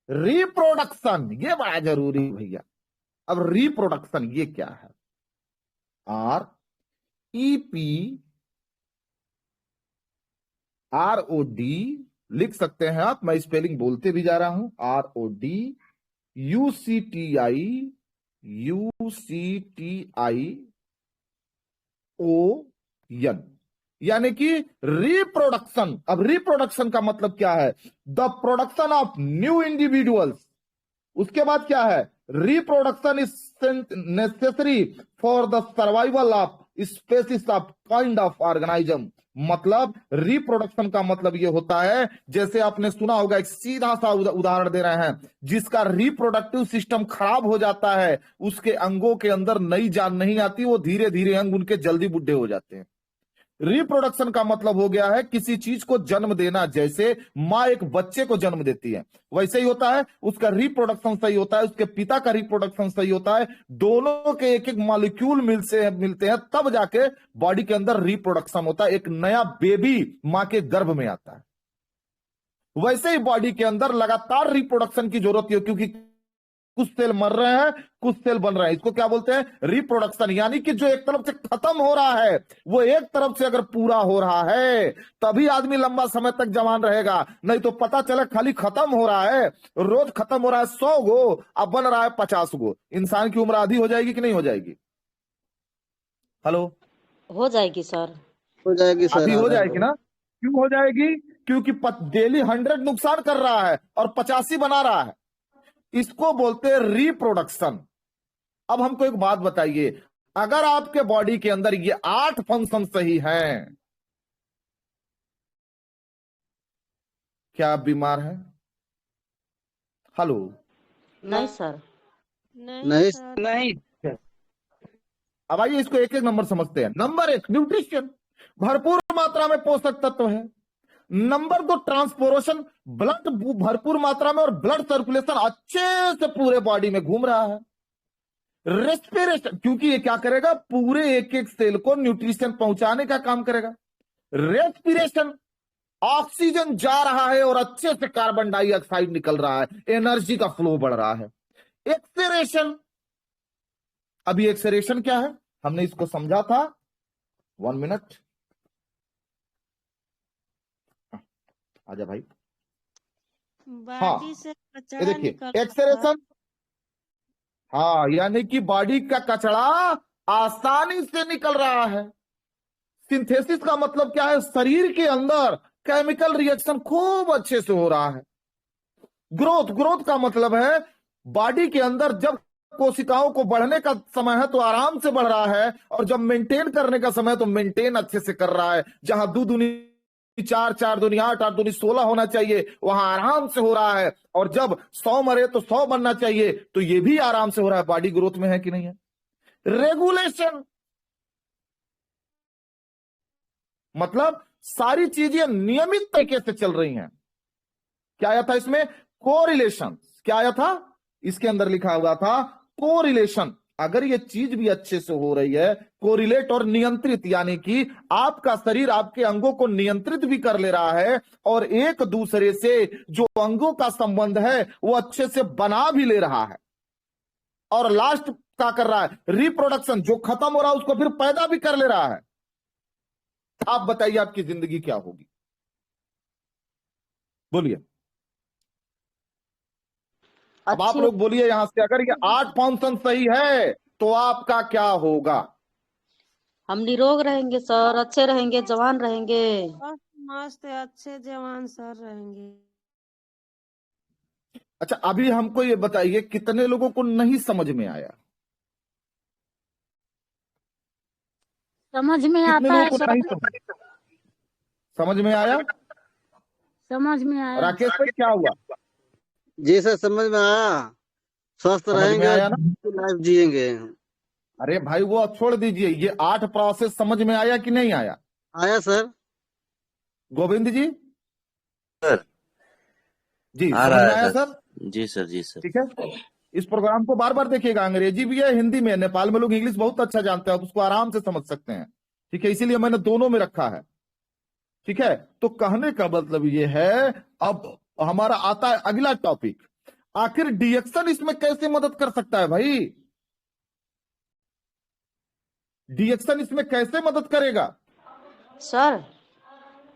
रिप्रोडक्शन। ये बड़ा जरूरी है भैया। अब रिप्रोडक्शन ये क्या है? REPROD लिख सकते हैं आप, मैं स्पेलिंग बोलते भी जा रहा हूं, RODUCTION, यानी कि रिप्रोडक्शन। अब रिप्रोडक्शन का मतलब क्या है? The production of new individuals. उसके बाद क्या है? Reproduction is necessary for the survival of species of kind of organism. मतलब रिप्रोडक्शन का मतलब यह होता है, जैसे आपने सुना होगा, एक सीधा सा उदाहरण दे रहे हैं, जिसका रिप्रोडक्टिव सिस्टम खराब हो जाता है, उसके अंगों के अंदर नई जान नहीं आती, वो धीरे धीरे अंग उनके जल्दी बुढ़े हो जाते हैं। रिप्रोडक्शन का मतलब हो गया है किसी चीज को जन्म देना। जैसे माँ एक बच्चे को जन्म देती है, वैसे ही होता है उसका रिप्रोडक्शन सही होता है, उसके पिता का रिप्रोडक्शन सही होता है, दोनों के एक एक मॉलिक्यूल मिलते हैं, तब जाके बॉडी के अंदर रिप्रोडक्शन होता है, एक नया बेबी माँ के गर्भ में आता है। वैसे ही बॉडी के अंदर लगातार रिप्रोडक्शन की जरूरत है, क्योंकि कुछ सेल मर रहे हैं, कुछ सेल बन रहे हैं। इसको क्या बोलते हैं? रिप्रोडक्शन। यानी कि जो एक तरफ से खत्म हो रहा है वो एक तरफ से अगर पूरा हो रहा है तभी आदमी लंबा समय तक जवान रहेगा, नहीं तो पता चला खाली खत्म हो रहा है, रोज खत्म हो रहा है 100 गो, अब बन रहा है 50 गो। इंसान की उम्र आधी हो जाएगी कि नहीं हो जाएगी? हेलो, हो जाएगी सर। हो जाएगी सर, आधी हो जाएगी ना? क्यों हो जाएगी? क्योंकि डेली 100 नुकसान कर रहा है और 85 बना रहा है। इसको बोलते हैं रिप्रोडक्शन। अब हमको एक बात बताइए, अगर आपके बॉडी के अंदर ये 8 फंक्शन सही हैं, क्या आप बीमार हैं? हेलो, नहीं सर। नहीं सर। नहीं अब आइए इसको एक एक नंबर समझते हैं। नंबर 1 न्यूट्रिशन, भरपूर मात्रा में पोषक तत्व है। नंबर 2 ट्रांसपोर्टेशन, ब्लड भरपूर मात्रा में और ब्लड सर्कुलेशन अच्छे से पूरे बॉडी में घूम रहा है। रेस्पिरेशन, क्योंकि ये क्या करेगा, पूरे एक एक सेल को न्यूट्रिशन पहुंचाने का काम करेगा। रेस्पिरेशन, ऑक्सीजन जा रहा है और अच्छे से कार्बन डाइऑक्साइड निकल रहा है, एनर्जी का फ्लो बढ़ रहा है। एक्सेलेरेशन, अभी एक्सेलेरेशन क्या है हमने इसको समझा था, 1 मिनट, आजा भाई। बॉडी से ये कचरा देखिए निकल रहा है। एक्सेलेरेशन, हाँ यानी कि बॉडी का कचरा आसानी से निकल रहा है। सिंथेसिस का मतलब क्या है, शरीर के अंदर केमिकल रिएक्शन खूब अच्छे से हो रहा है। ग्रोथ, ग्रोथ का मतलब है बॉडी के अंदर जब कोशिकाओं को बढ़ने का समय है तो आराम से बढ़ रहा है, और जब मेंटेन करने का समय है तो मेंटेन अच्छे से कर रहा है। जहां 2 दूनी 4, 4 दूनी 8, 8 दूनी 16 होना चाहिए, वहां आराम से हो रहा है। और जब 100 मरे तो 100 बनना चाहिए, तो ये भी आराम से हो रहा है। बॉडी ग्रोथ में है कि नहीं है? रेगुलेशन मतलब सारी चीजें नियमित तरीके से चल रही हैं। क्या आया था इसमें? कोरिलेशन। क्या आया था? इसके अंदर लिखा हुआ था कोरिलेशन। अगर ये चीज भी अच्छे से हो रही है, कोरिलेट और नियंत्रित, यानी कि आपका शरीर आपके अंगों को नियंत्रित भी कर ले रहा है, और एक दूसरे से जो अंगों का संबंध है वो अच्छे से बना भी ले रहा है। और लास्ट क्या कर रहा है? रिप्रोडक्शन, जो खत्म हो रहा है उसको फिर पैदा भी कर ले रहा है। आप बताइए आपकी जिंदगी क्या होगी? बोलिए। अब आप लोग बोलिए यहां से, अगर ये 8 फंक्शन सही है तो आपका क्या होगा? हम निरोग रहेंगे सर, अच्छे रहेंगे, जवान रहेंगे। मस्त अच्छे जवान सर रहेंगे। अच्छा, अभी हमको ये बताइए कितने लोगों को नहीं समझ में आया? समझ में कितने आता है लोगों को सर। नहीं समझ में आया? समझ में आया। राकेश भाई क्या हुआ? जी सर, समझ में आया। स्वस्थ समझ में रहेंगे, आया ना? लाइफ जिएंगे। अरे भाई वो अब छोड़ दीजिए, ये 8 प्रोसेस समझ में आया कि नहीं आया? आया सर। गोविंद जी? सर जी आ समझ रहा में है आया सर। सर? जी सर, जी सर। ठीक है, इस प्रोग्राम को बार बार देखिएगा। अंग्रेजी भी है, हिंदी में है। नेपाल में लोग इंग्लिश बहुत अच्छा जानते हैं, आप उसको आराम से समझ सकते हैं। ठीक है, इसीलिए मैंने दोनों में रखा है। ठीक है, तो कहने का मतलब ये है, अब हमारा आता है अगला टॉपिक, आखिर डिएक्शन इसमें कैसे मदद कर सकता है भाई? डिएक्शन इसमें कैसे मदद करेगा सर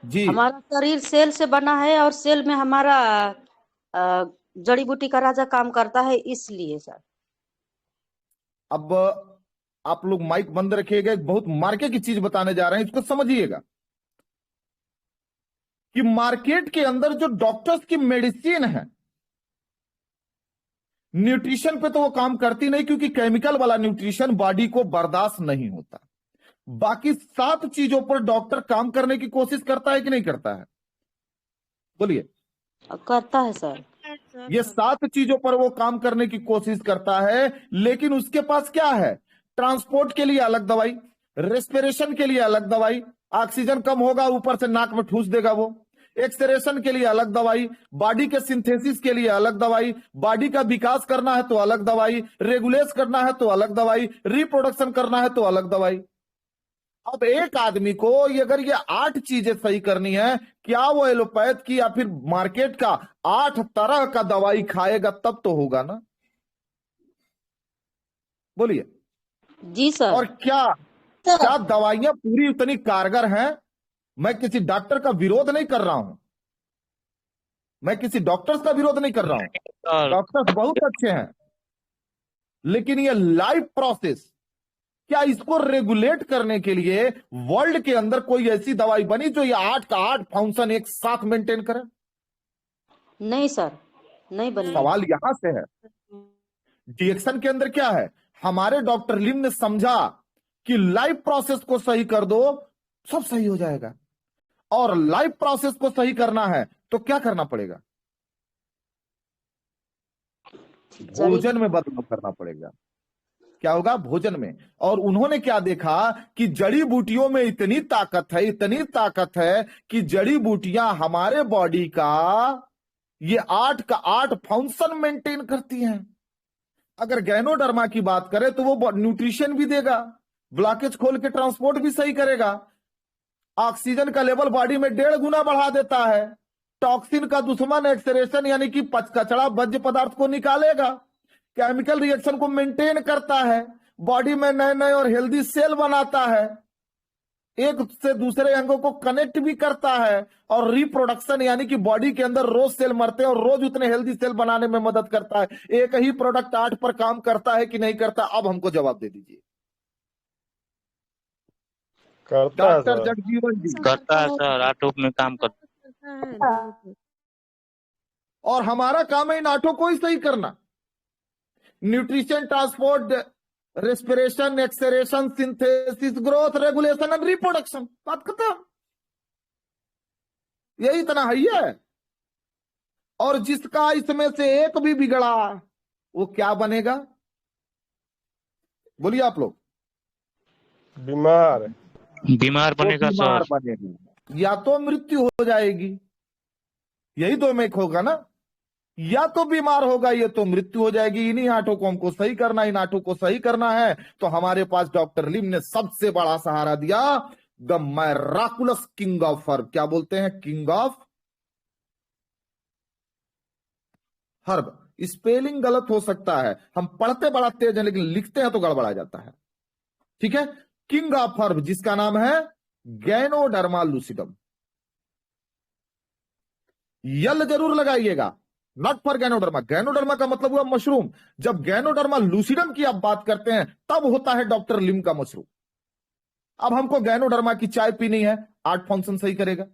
जी? हमारा शरीर सेल से बना है, और सेल में हमारा जड़ी बूटी का राजा काम करता है, इसलिए सर। अब आप लोग माइक बंद रखिएगा, एक बहुत मार्के की चीज बताने जा रहे हैं, इसको समझिएगा कि मार्केट के अंदर जो डॉक्टर्स की मेडिसिन है, न्यूट्रिशन पे तो वो काम करती नहीं, क्योंकि केमिकल वाला न्यूट्रिशन बॉडी को बर्दाश्त नहीं होता। बाकी 7 चीजों पर डॉक्टर काम करने की कोशिश करता है कि नहीं करता है? बोलिए। करता है सर। ये 7 चीजों पर वो काम करने की कोशिश करता है, लेकिन उसके पास क्या है? ट्रांसपोर्ट के लिए अलग दवाई, रेस्पिरेशन के लिए अलग दवाई, ऑक्सीजन कम होगा ऊपर से नाक में ठूस देगा वो, एक्सरेशन के लिए अलग दवाई, बॉडी के सिंथेसिस के लिए अलग दवाई, बॉडी का विकास करना है तो अलग दवाई, रेगुलेट करना है तो अलग दवाई, रिप्रोडक्शन करना है तो अलग दवाई। अब एक आदमी को अगर ये 8 चीजें सही करनी है, क्या वो एलोपैथ की या फिर मार्केट का 8 तरह का दवाई खाएगा तब तो होगा ना? बोलिए। जी सर। और क्या दवाइयां पूरी उतनी कारगर हैं? मैं किसी डॉक्टर का विरोध नहीं कर रहा हूं, मैं किसी डॉक्टर्स का विरोध नहीं कर रहा हूं, डॉक्टर्स बहुत अच्छे हैं, लेकिन ये लाइफ प्रोसेस, क्या इसको रेगुलेट करने के लिए वर्ल्ड के अंदर कोई ऐसी दवाई बनी जो ये 8 का 8 फंक्शन एक साथ मेंटेन करे? नहीं सर, नहीं बनी। सवाल यहां से है। डिएक्शन के अंदर क्या है? हमारे डॉक्टर लिम ने समझा कि लाइफ प्रोसेस को सही कर दो, सब सही हो जाएगा। और लाइफ प्रोसेस को सही करना है तो क्या करना पड़ेगा? जड़ी भोजन में बदलाव करना पड़ेगा। क्या होगा? भोजन में। और उन्होंने क्या देखा कि जड़ी बूटियों में इतनी ताकत है कि जड़ी बूटियां हमारे बॉडी का ये 8 का 8 फंक्शन मेंटेन करती हैं। अगर गैनोडर्मा की बात करें तो वो न्यूट्रिशन भी देगा, ब्लॉकेज खोल के ट्रांसपोर्ट भी सही करेगा, ऑक्सीजन का लेवल बॉडी में 1.5 गुना बढ़ा देता है, टॉक्सिन का दुश्मन एक्सक्रेशन यानी कि कचड़ा वर्ज्य पदार्थ को निकालेगा, केमिकल रिएक्शन को मेंटेन करता है, बॉडी में नए नए और हेल्दी सेल बनाता है, एक से दूसरे अंगों को कनेक्ट भी करता है, और रिप्रोडक्शन यानी कि बॉडी के अंदर रोज सेल मरते हैं और रोज उतने हेल्दी सेल बनाने में मदद करता है। एक ही प्रोडक्ट 8 पर काम करता है कि नहीं करता? अब हमको जवाब दे दीजिए। करता है डॉक्टर सर। जगजीवन जी। करता है सर, 8 में काम करता करता है। और हमारा काम है इन 8 को ही सही करना। Nutrition, transport, respiration, एक्सरेशन, synthesis, growth, regulation and reproduction. बात खत्म। यही इतना है। और जिसका इसमें से एक भी बिगड़ा वो क्या बनेगा? बोलिए आप लोग। बीमार बीमार वो बनेगा बीमार सर। बनेगा, या तो मृत्यु हो जाएगी। यही दो में एक होगा ना, या तो बीमार होगा, ये तो मृत्यु हो जाएगी। इन्हीं 8 को हमको सही करना, इन 8 को सही करना है। तो हमारे पास डॉक्टर लिम ने सबसे बड़ा सहारा दिया, द मैराकुलस किंग ऑफ हर्ब। क्या बोलते हैं? King of herb. स्पेलिंग गलत हो सकता है, हम पढ़ते बड़ा तेज हैं लेकिन लिखते हैं तो गड़बड़ा जाता है। ठीक है? किंग ऑफ हर्ब जिसका नाम है गैनोडर्मा लूसिडम। यल जरूर लगाइएगा, नॉट फॉर गैनोडर्मा। गैनोडर्मा का मतलब हुआ मशरूम। जब गैनोडर्मा लूसिडम की आप बात करते हैं तब होता है डॉक्टर लिम का मशरूम। अब हमको गैनोडर्मा की चाय पीनी है, 8 फंक्शन सही करेगा।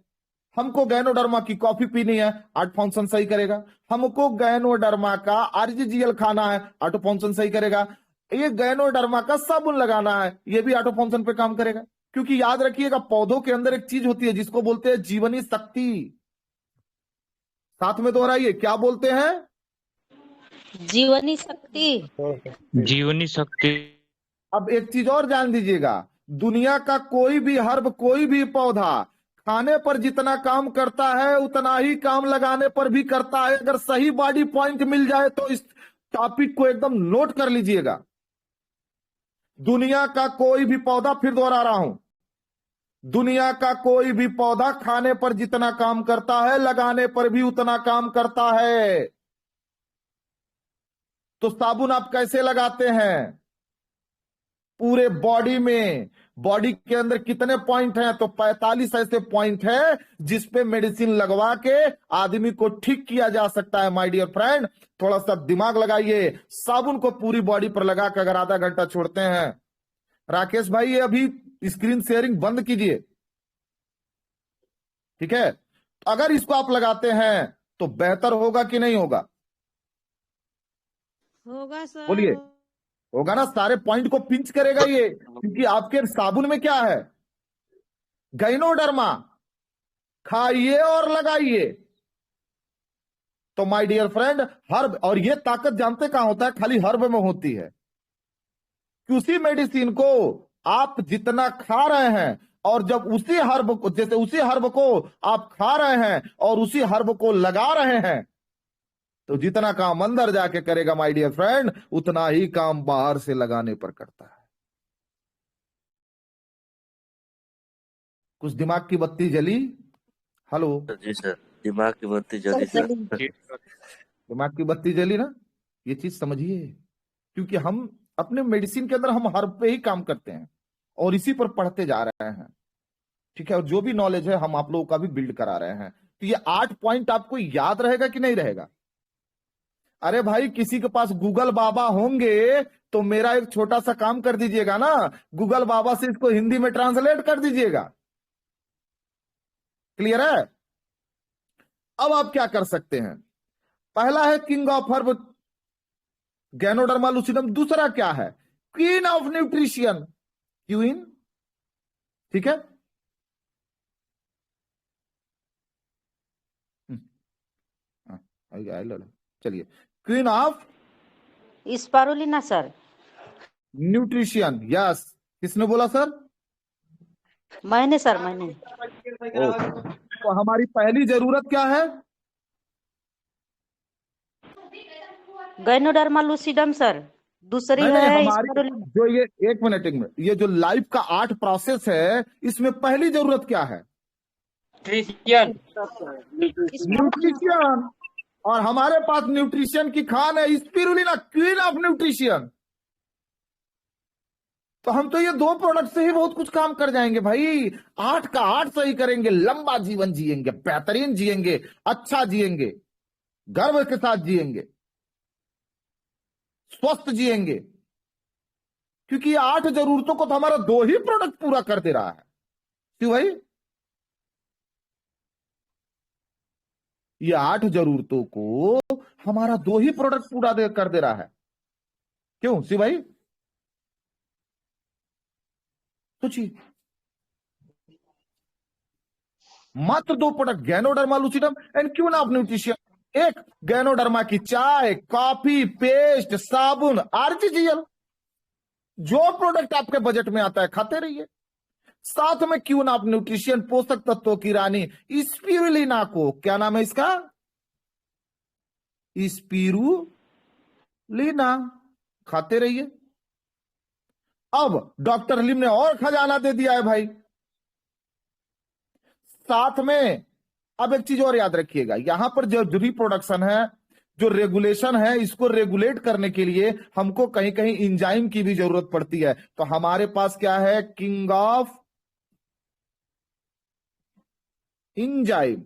हमको गैनोडर्मा की कॉफी पीनी है, 8 फंक्शन सही करेगा। हमको गैनोडर्मा का आरजीजीएल खाना है, 8 फंक्शन सही करेगा। ये गैनोडर्मा का साबुन लगाना है, ये भी 8 फंक्शन पे काम करेगा। क्योंकि याद रखिएगा, पौधों के अंदर एक चीज होती है जिसको बोलते हैं जीवनी शक्ति। साथ में दोहराइए, क्या बोलते हैं? जीवनी शक्ति। जीवनी शक्ति। अब एक चीज और जान दीजिएगा, दुनिया का कोई भी हर्ब, कोई भी पौधा खाने पर जितना काम करता है उतना ही काम लगाने पर भी करता है। अगर सही बॉडी पॉइंट मिल जाए तो इस टॉपिक को एकदम नोट कर लीजिएगा। दुनिया का कोई भी पौधा, फिर दोहरा रहा हूं, दुनिया का कोई भी पौधा खाने पर जितना काम करता है लगाने पर भी उतना काम करता है। तो साबुन आप कैसे लगाते हैं? पूरे बॉडी में। बॉडी के अंदर कितने पॉइंट हैं? तो 45 ऐसे पॉइंट है जिसपे मेडिसिन लगवा के आदमी को ठीक किया जा सकता है। माय डियर फ्रेंड, थोड़ा सा दिमाग लगाइए। साबुन को पूरी बॉडी पर लगा कर अगर आधा घंटा छोड़ते हैं, राकेश भाई ये अभी स्क्रीन शेयरिंग बंद कीजिए, ठीक है? अगर इसको आप लगाते हैं तो बेहतर होगा कि नहीं होगा? होगा सर। बोलिए। होगा ना? सारे पॉइंट को पिंच करेगा ये, क्योंकि आपके साबुन में क्या है? गैनोडर्मा। खाइए और लगाइए। तो माय डियर फ्रेंड, हर्ब, और ये ताकत जानते कहां होता है? खाली हर्ब में होती है। कि उसी मेडिसिन को आप जितना खा रहे हैं और जब उसी हर्ब को, जैसे उसी हर्ब को आप खा रहे हैं और उसी हर्ब को लगा रहे हैं, तो जितना काम अंदर जाके करेगा माय डियर फ्रेंड, उतना ही काम बाहर से लगाने पर करता है। कुछ दिमाग की बत्ती जली? हेलो जी सर, दिमाग की बत्ती जली सर। दिमाग की बत्ती जली ना? ये चीज समझिए, क्योंकि हम अपने मेडिसिन के अंदर हम हर्ब पे ही काम करते हैं और इसी पर पढ़ते जा रहे हैं, ठीक है? और जो भी नॉलेज है हम आप लोगों का भी बिल्ड करा रहे हैं। तो ये 8 पॉइंट आपको याद रहेगा कि नहीं रहेगा? अरे भाई, किसी के पास गूगल बाबा होंगे तो मेरा एक छोटा सा काम कर दीजिएगा ना, गूगल बाबा से इसको हिंदी में ट्रांसलेट कर दीजिएगा। क्लियर है? अब आप क्या कर सकते हैं? पहला है king of herb ganoderma lucidum. दूसरा क्या है? क्वीन ऑफ न्यूट्रिशन, क्वीन, ठीक है? चलिए, queen of spirulina sir. Nutrition, yes. किसने बोला सर? मैंने सर, मैंने। ओके, तो हमारी पहली जरूरत क्या है? गायनोडर्मा लूसिडम सर। दूसरी नहीं है हमारी स्पारुलिना। जो ये एक मिनट, ये जो लाइफ का 8 प्रोसेस है, इसमें पहली जरूरत क्या है? न्यूट्रिशन। न्यूट्रिशन। और हमारे पास न्यूट्रिशन की खान है स्पिरुलिना, क्वीन ऑफ न्यूट्रिशन। तो हम तो ये 2 प्रोडक्ट से ही बहुत कुछ काम कर जाएंगे भाई। 8 का 8 सही करेंगे, लंबा जीवन जिएंगे, बेहतरीन जिएंगे, अच्छा जिएंगे, गर्व के साथ जिएंगे, स्वस्थ जिएंगे। क्योंकि ये 8 जरूरतों को तो हमारा 2 ही प्रोडक्ट पूरा कर दे रहा है। क्यों भाई? ये 8 जरूरतों को हमारा 2 ही प्रोडक्ट पूरा कर दे रहा है। क्यों शिव भाई? सोचिए, मात्र 2 product, ganoderma lucidum and queen of nutrition. एक गैनोडर्मा की चाय, कॉफी, पेस्ट, साबुन, आरजीजीएल, जो प्रोडक्ट आपके बजट में आता है खाते रहिए। साथ में क्वीन ऑफ न्यूट्रिशन, पोषक तत्वों की रानी स्पिरुलिना को, क्या नाम है इसका? स्पिरुलिना, खाते रहिए। अब डॉक्टर लिम ने और खजाना दे दिया है भाई साथ में। अब एक चीज और याद रखिएगा, यहां पर जो रिप्रोडक्शन है, जो रेगुलेशन है, इसको रेगुलेट करने के लिए हमको कहीं कहीं इंजाइम की भी जरूरत पड़ती है। तो हमारे पास क्या है? King of enzyme,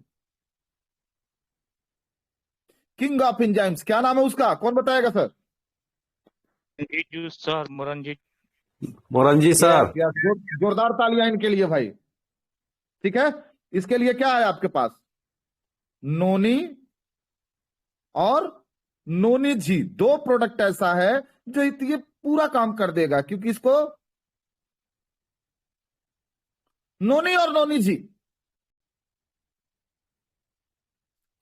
king of enzymes, क्या नाम है उसका? कौन बताएगा सर? सर मोरनजी। मोरनजी सर। जोरदार तालियां इनके लिए भाई। ठीक है, इसके लिए क्या है आपके पास? नोनी और नोनी जी, 2 प्रोडक्ट ऐसा है जो ये पूरा काम कर देगा। क्योंकि इसको नोनी और नोनी जी।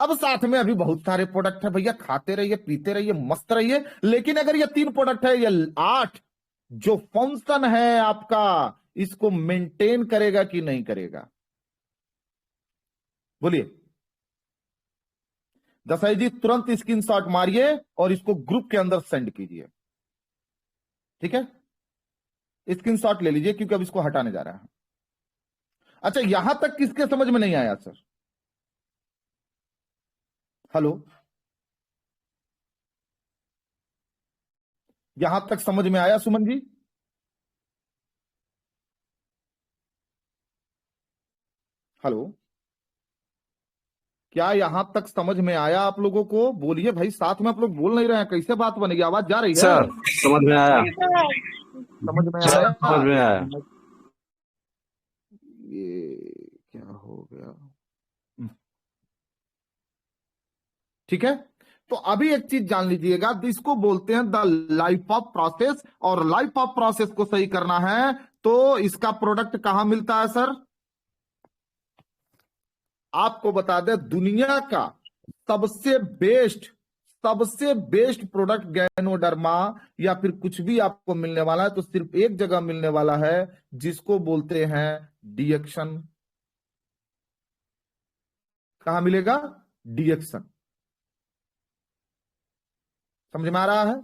अब साथ में अभी बहुत सारे प्रोडक्ट है भैया, खाते रहिए, पीते रहिए, मस्त रहिए। लेकिन अगर ये 3 प्रोडक्ट है, ये 8 जो फंक्शन है आपका, इसको मेंटेन करेगा कि नहीं करेगा? बोलिए। दसाई जी तुरंत स्क्रीनशॉट मारिए और इसको ग्रुप के अंदर सेंड कीजिए। ठीक है, स्क्रीनशॉट ले लीजिए क्योंकि अब इसको हटाने जा रहा है। अच्छा, यहां तक किसके समझ में नहीं आया सर? हेलो, यहां तक समझ में आया सुमन जी? हेलो, क्या यहां तक समझ में आया आप लोगों को? बोलिए भाई, साथ में आप लोग बोल नहीं रहे हैं, कैसे बात बनेगी? आवाज जा रही है सर समझ में आया। समझ में आया? समझ में आया। ये क्या हो गया? ठीक है, तो अभी एक चीज जान लीजिएगा, इसको बोलते हैं द लाइफ ऑफ प्रोसेस। और लाइफ ऑफ प्रोसेस को सही करना है तो इसका प्रोडक्ट कहां मिलता है सर? आपको बता दें, दुनिया का सबसे बेस्ट प्रोडक्ट गैनोडर्मा या फिर कुछ भी आपको मिलने वाला है तो सिर्फ एक जगह मिलने वाला है, जिसको बोलते हैं डीएक्शन। कहां मिलेगा? डीएक्शन। समझ में आ रहा है?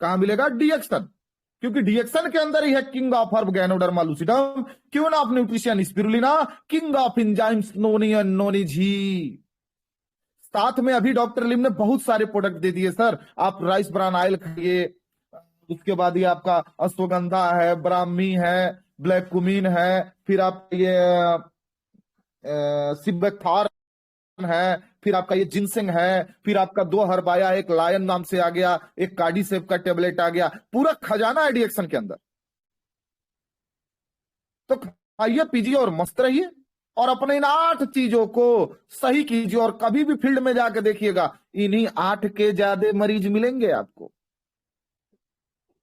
कहां मिलेगा? डीएक्शन। क्योंकि डीएक्शन के अंदर ही है king of herb ganoderma lucidum, queen of nutrition spirulina, king of enzymes noni and noni जी। साथ में अभी डॉक्टर लिम ने बहुत सारे प्रोडक्ट दे दिए सर। आप राइस ब्रान ऑयल खाइए, उसके बाद ये आपका अश्वगंधा है, ब्राह्मी है, ब्लैक कुमीन है, फिर आप ये सिबेक्थार है, फिर आपका ये जिनसिंग है, फिर आपका 2 हर्ब आया, एक लायन नाम से आ गया, एक कार्डिसेप का टेबलेट आ गया। पूरा खजाना है डीएक्शन के अंदर। तो खाइए, पीजिए और मस्त रहिए और अपने इन 8 चीजों को सही कीजिए। और कभी भी फील्ड में जाकर देखिएगा, इन्हीं 8 के ज्यादा मरीज मिलेंगे आपको।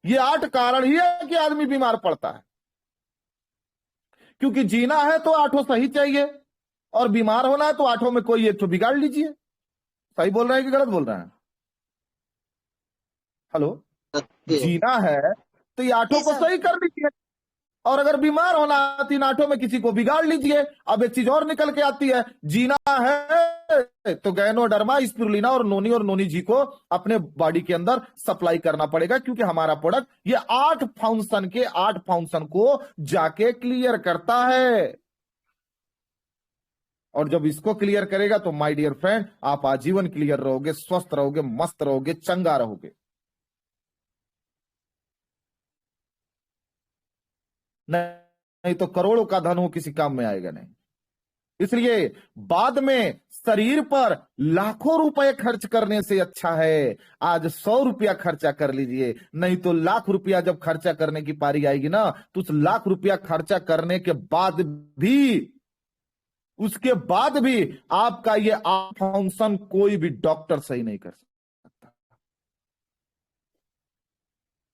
ये 8 कारण ही है कि आदमी बीमार पड़ता है। क्योंकि जीना है तो 8 सही चाहिए, और बीमार होना है तो आठों में कोई एक तो बिगाड़ लीजिए। सही बोल रहे हैं कि गलत बोल रहे हैं? हेलो, जीना है तो ये आठों को सही कर लीजिए, और अगर बीमार होना है तो इन आठों में किसी को बिगाड़ लीजिए। अब एक चीज और निकल के आती है, जीना है तो गैनोडर्मा, स्पिरुलिना और नोनी जी को अपने बॉडी के अंदर सप्लाई करना पड़ेगा, क्योंकि हमारा प्रोडक्ट ये 8 फंक्शन को जाके क्लियर करता है। और जब इसको क्लियर करेगा तो माय डियर फ्रेंड, आप आजीवन क्लियर रहोगे, स्वस्थ रहोगे, मस्त रहोगे, चंगा रहोगे। नहीं तो करोड़ों का धन हो किसी काम में आएगा नहीं। इसलिए बाद में शरीर पर लाखों रुपए खर्च करने से अच्छा है आज 100 रुपया खर्चा कर लीजिए, नहीं तो लाख रुपया जब खर्चा करने की पारी आएगी ना, तो उस लाख रुपया खर्चा करने के बाद भी, उसके बाद भी आपका ये फंक्शन कोई भी डॉक्टर सही नहीं कर सकता।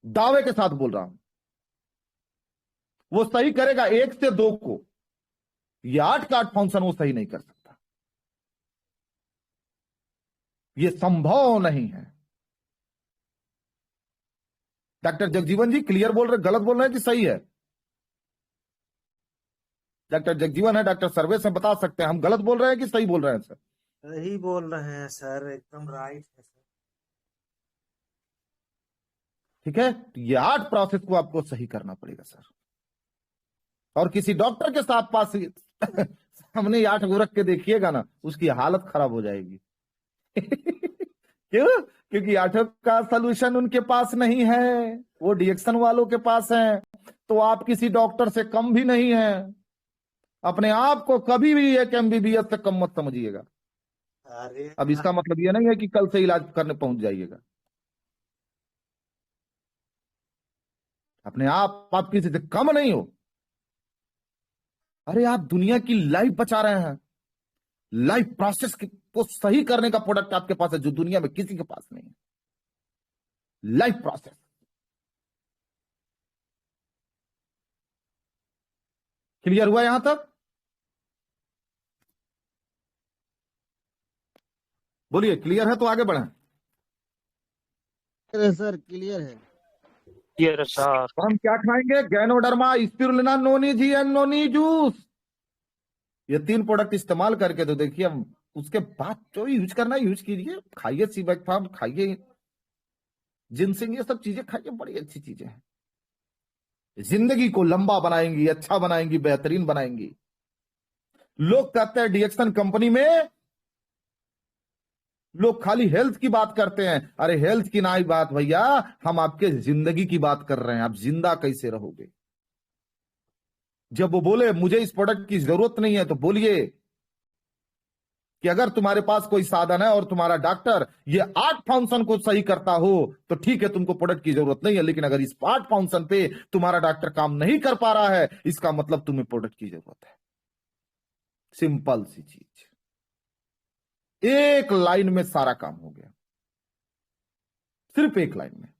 दावे के साथ बोल रहा हूं, वो सही करेगा 1 से 2 को, ये 8 का 8 फंक्शन वो सही नहीं कर सकता। ये संभव नहीं है। डॉक्टर जगजीवन जी क्लियर बोल रहे, गलत बोल रहे हैं कि सही है? डॉक्टर जगजीवन है, डॉक्टर सर्वेश से बता सकते हैं हम गलत बोल रहे हैं कि सही बोल रहे हैं? सर सही बोल रहे हैं सर, एकदम राइट है सर। ठीक है, तो ये 8 प्रोसेस को आपको सही करना पड़ेगा सर। और किसी डॉक्टर के साथ पास हमने 8 को रख के देखिएगा ना, उसकी हालत खराब हो जाएगी। क्यों? क्योंकि 8 का सलूशन उनके पास नहीं है, वो डिएक्शन वालों के पास है। तो आप किसी डॉक्टर से कम भी नहीं है। अपने आप को कभी भी एक MBBS से कम मत समझिएगा। अब इसका मतलब यह नहीं है कि कल से इलाज करने पहुंच जाइएगा। अपने आप किसी से कम नहीं हो। अरे आप दुनिया की लाइफ बचा रहे हैं। लाइफ प्रोसेस को सही करने का प्रोडक्ट आपके पास है जो दुनिया में किसी के पास नहीं है। Life process. क्लियर हुआ यहां तक? बोलिए क्लियर है तो आगे बढ़ें। सर क्लियर है। क्लियर है सर। तो हम क्या खाएंगे? Ganoderma, spirulina, noni G and noni juice. ये 3 प्रोडक्ट इस्तेमाल करके तो देखिए, उसके बाद जो यूज करना यूज कीजिए। खाइए सीबैक फार्म, खाइए जिनसिंग, ये सब चीजें खाइए, बड़ी अच्छी चीजें हैं। जिंदगी को लंबा बनाएंगी, अच्छा बनाएंगी, बेहतरीन बनाएंगी। लोग कहते हैं डिएक्शन कंपनी में लोग खाली हेल्थ की बात करते हैं। अरे हेल्थ की ना ही बात भैया, हम आपके जिंदगी की बात कर रहे हैं। आप जिंदा कैसे रहोगे? जब वो बोले मुझे इस प्रोडक्ट की जरूरत नहीं है, तो बोलिए कि अगर तुम्हारे पास कोई साधन है और तुम्हारा डॉक्टर ये 8 फंक्शन को सही करता हो तो ठीक है, तुमको प्रोडक्ट की जरूरत नहीं है। लेकिन अगर इस 8 फंक्शन पे तुम्हारा डॉक्टर काम नहीं कर पा रहा है, इसका मतलब तुम्हें प्रोडक्ट की जरूरत है। सिंपल सी चीज, एक लाइन में सारा काम हो गया। सिर्फ एक लाइन में।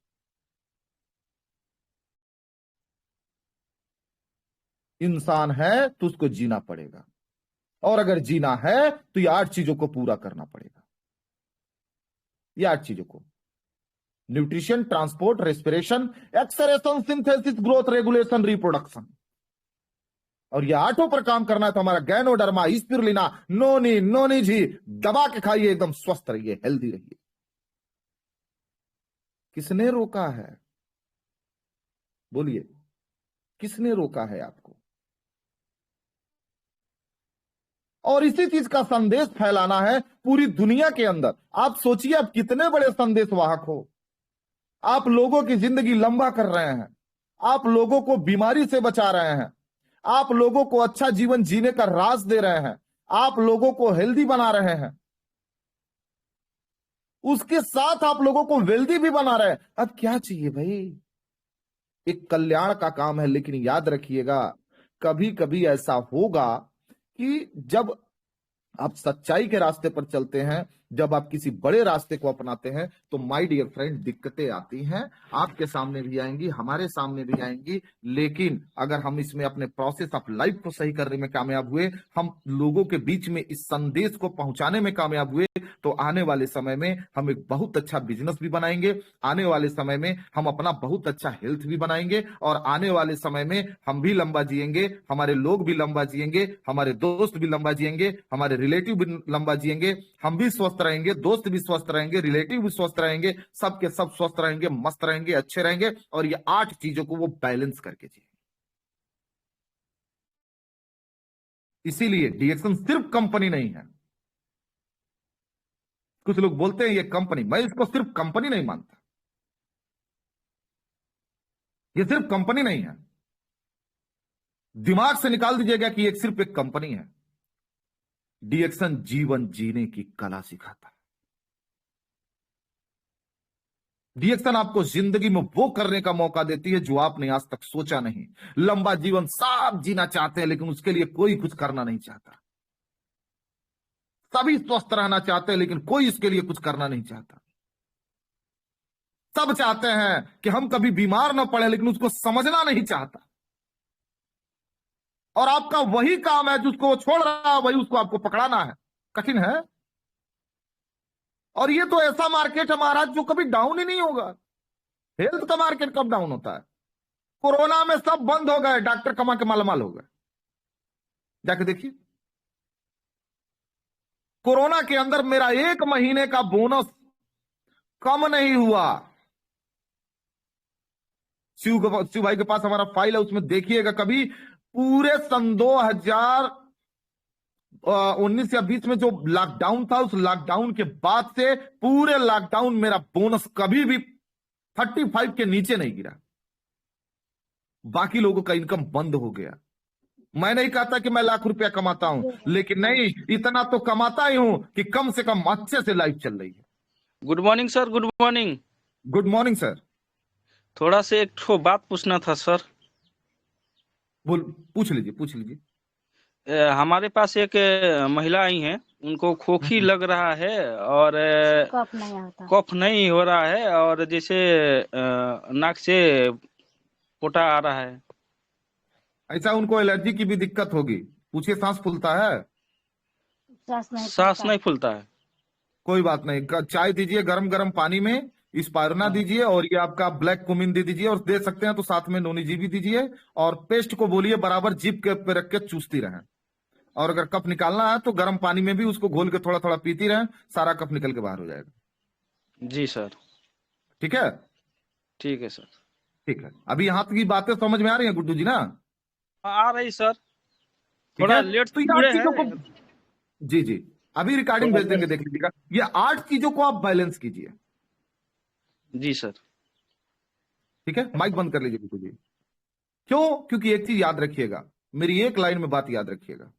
इंसान है तो उसको जीना पड़ेगा, और अगर जीना है तो ये 8 चीजों को पूरा करना पड़ेगा। ये 8 चीजों को, nutrition, transport, respiration, acceleration, synthesis, growth, regulation, reproduction. और ये 8 पर काम करना है तो हमारा गैनोडर्मा, स्पिरुलिना, नोनी जी दबा के खाइए, एकदम स्वस्थ रहिए, हेल्दी रहिए। किसने रोका है? बोलिए, किसने रोका है आपको? और इसी चीज का संदेश फैलाना है पूरी दुनिया के अंदर। आप सोचिए, आप कितने बड़े संदेशवाहक हो। आप लोगों की जिंदगी लंबा कर रहे हैं, आप लोगों को बीमारी से बचा रहे हैं, आप लोगों को अच्छा जीवन जीने का राज दे रहे हैं, आप लोगों को हेल्दी बना रहे हैं, उसके साथ आप लोगों को वेल्दी भी बना रहे हैं। अब क्या चाहिए भाई? एक कल्याण का काम है। लेकिन याद रखिएगा, कभी कभी ऐसा होगा कि जब आप सच्चाई के रास्ते पर चलते हैं जब आप किसी बड़े रास्ते को अपनाते हैं तो माय डियर फ्रेंड दिक्कतें आती हैं, आपके सामने भी आएंगी, हमारे सामने भी आएंगी। लेकिन अगर हम इसमें अपने प्रोसेस ऑफ लाइफ को सही करने में कामयाब हुए, हम लोगों के बीच में इस संदेश को पहुंचाने में कामयाब हुए, तो आने वाले समय में हम एक बहुत अच्छा बिजनेस भी बनाएंगे, आने वाले समय में हम अपना बहुत अच्छा हेल्थ भी बनाएंगे, और आने वाले समय में हम भी लंबा जिएंगे, हमारे लोग भी लंबा जिएंगे, हमारे दोस्त भी लंबा जिएंगे, हमारे रिलेटिव भी लंबा जिएंगे, हम भी स्वस्थ रहेंगे, दोस्त भी स्वस्थ रहेंगे, रिलेटिव भी स्वस्थ रहेंगे, सबके सब स्वस्थ रहेंगे, मस्त रहेंगे, अच्छे रहेंगे, और ये 8 चीजों को वो बैलेंस करके जिएंगे। इसीलिए डीएक्शन सिर्फ कंपनी नहीं है। कुछ लोग बोलते हैं ये कंपनी, मैं इसको सिर्फ कंपनी नहीं मानता। ये सिर्फ कंपनी नहीं है, दिमाग से निकाल दीजिएगा कि ये सिर्फ एक कंपनी है। डीएक्शन जीवन जीने की कला सिखाता है। डीएक्शन आपको जिंदगी में वो करने का मौका देती है जो आपने आज तक सोचा नहीं। लंबा जीवन सब जीना चाहते हैं, लेकिन उसके लिए कोई कुछ करना नहीं चाहता। सभी स्वस्थ रहना चाहते हैं, लेकिन कोई इसके लिए कुछ करना नहीं चाहता। सब चाहते हैं कि हम कभी बीमार ना पड़े, लेकिन उसको समझना नहीं चाहता। और आपका वही काम है जिसको वो छोड़ रहा है, वही उसको आपको पकड़ाना है। कठिन है। और ये तो ऐसा मार्केट है महाराज जो कभी डाउन ही नहीं होगा। हेल्थ का मार्केट कब डाउन होता है? कोरोना में सब बंद हो गए, डॉक्टर कमा के मालामाल हो गए। जाके देखिए, कोरोना के अंदर मेरा 1 महीने का बोनस कम नहीं हुआ। शिव भाई के पास हमारा फाइल है, उसमें देखिएगा कभी पूरे सन 2019 या 20 में जो लॉकडाउन था, उस लॉकडाउन के बाद से पूरे लॉकडाउन मेरा बोनस कभी भी 35 के नीचे नहीं गिरा। बाकी लोगों का इनकम बंद हो गया। मैं नहीं कहता कि मैं लाख रुपया कमाता हूं, लेकिन नहीं, इतना तो कमाता ही हूं कि कम से कम अच्छे से लाइफ चल रही है। Good morning sir. Good morning. Good morning sir. थोड़ा से एक ठो बात पूछना था सर। बोल, पूछ लीजिए, पूछ लीजिए। हमारे पास एक महिला आई हैं, उनको खोखी लग रहा है और कफ नहीं हो रहा है, और जैसे नाक से पोटा आ रहा है। ऐसा उनको एलर्जी की भी दिक्कत होगी। पूछिए, सांस फूलता है? सांस नहीं फूलता है। कोई बात नहीं, चाय दीजिए गरम गरम पानी में, स्पायरुना दीजिए, और ये आपका ब्लैक कुमिन दे दीजिए, और दे सकते हैं तो साथ में नोनी जी भी दीजिए, और पेस्ट को बोलिए बराबर जीभ के पे रख के चूसती रहें। और अगर कफ निकालना है तो गर्म पानी में भी उसको घोल के थोड़ा थोड़ा पीती रहें, सारा कफ निकल के बाहर हो जाएगा। जी सर। ठीक है? ठीक है सर। ठीक है। अभी यहाँ की बातें समझ में आ रही हैं गुड्डू जी ना? आ रही सर, थोड़ा लेट तो जुड़े चीजों को, हैं। जी जी, अभी रिकॉर्डिंग भेज देंगे, देख लीजिएगा। ये 8 चीजों को आप बैलेंस कीजिए। जी सर। ठीक है, माइक बंद कर लीजिए गुड्डू जी। क्यों? क्योंकि एक चीज याद रखिएगा, मेरी एक लाइन में बात याद रखिएगा।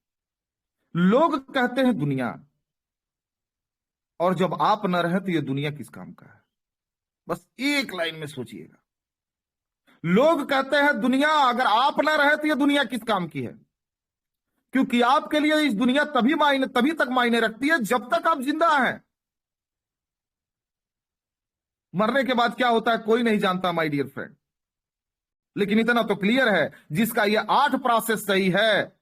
लोग कहते हैं दुनिया, और जब आप न रहे तो ये दुनिया किस काम का है? बस एक लाइन में सोचिएगा। लोग कहते हैं दुनिया, अगर आप न रहे तो ये दुनिया किस काम की है? क्योंकि आपके लिए इस दुनिया तभी तक मायने रखती है जब तक आप जिंदा हैं। मरने के बाद क्या होता है कोई नहीं जानता माय डियर फ्रेंड, लेकिन इतना तो क्लियर है, जिसका ये 8 प्रोसेस सही है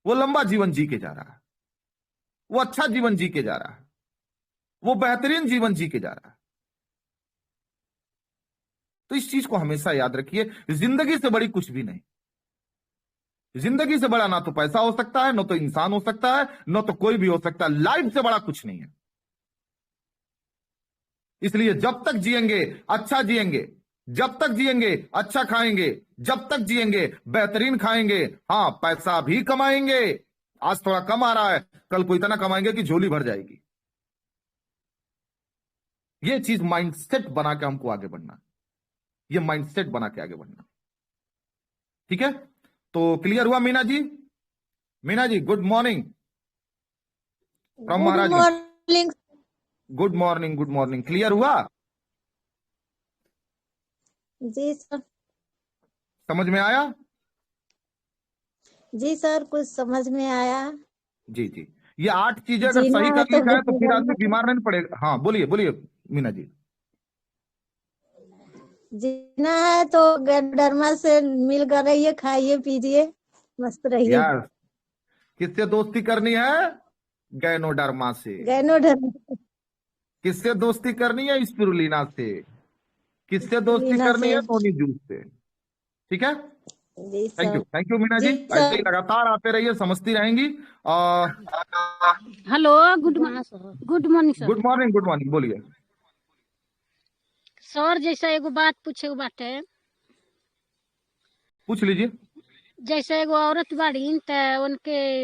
वो लंबा जीवन जी के जा रहा है, वो अच्छा जीवन जी के जा रहा है, वो बेहतरीन जीवन जी के जा रहा है। तो इस चीज को हमेशा याद रखिए, जिंदगी से बड़ी कुछ भी नहीं। जिंदगी से बड़ा ना तो पैसा हो सकता है, ना तो इंसान हो सकता है, ना तो कोई भी हो सकता है। लाइफ से बड़ा कुछ नहीं है। इसलिए जब तक जिएंगे अच्छा जिएंगे, जब तक जिएंगे अच्छा खाएंगे, जब तक जिएंगे बेहतरीन खाएंगे। हाँ, पैसा भी कमाएंगे। आज थोड़ा कम आ रहा है, कल को इतना कमाएंगे कि झोली भर जाएगी। ये चीज माइंडसेट बना के हमको आगे बढ़ना, ये माइंडसेट बना के आगे बढ़ना। ठीक है? तो क्लियर हुआ Meena ji? Meena ji good morning from Maharaj. Good morning, good morning. Clear हुआ? जी सर। समझ में आया? जी सर, कुछ समझ में आया। जी जी। ये 8 चीजें अगर जीना सही है कर ली तो जाए तो फिर गुटमर्नी आदमी बीमार नहीं पड़ेगा। हाँ बोलिए बोलिए मीना जी। जीना है तो गैनोडर्मा से मिलकर रहिए, खाइए पीजिए, मस्त रहिए। यार किससे दोस्ती करनी है? गैनोडर्मा से। गैनोडर्मा किससे दोस्ती करनी है? स्पिरुलिना से। किससे दोस्ती लीना करनी से। है? नोनी जूस से। ठीक है, जी thank sir. You Meena ji. जी ऐसे ही सर। लगातार आते रहिए, समझती रहेंगी। Hello, good morning sir. Good morning बोलिए। सर जैसा एगो बात पूछे के बाटे, पूछ लीजिए। जैसे एगो औरत बाड़ी त उनके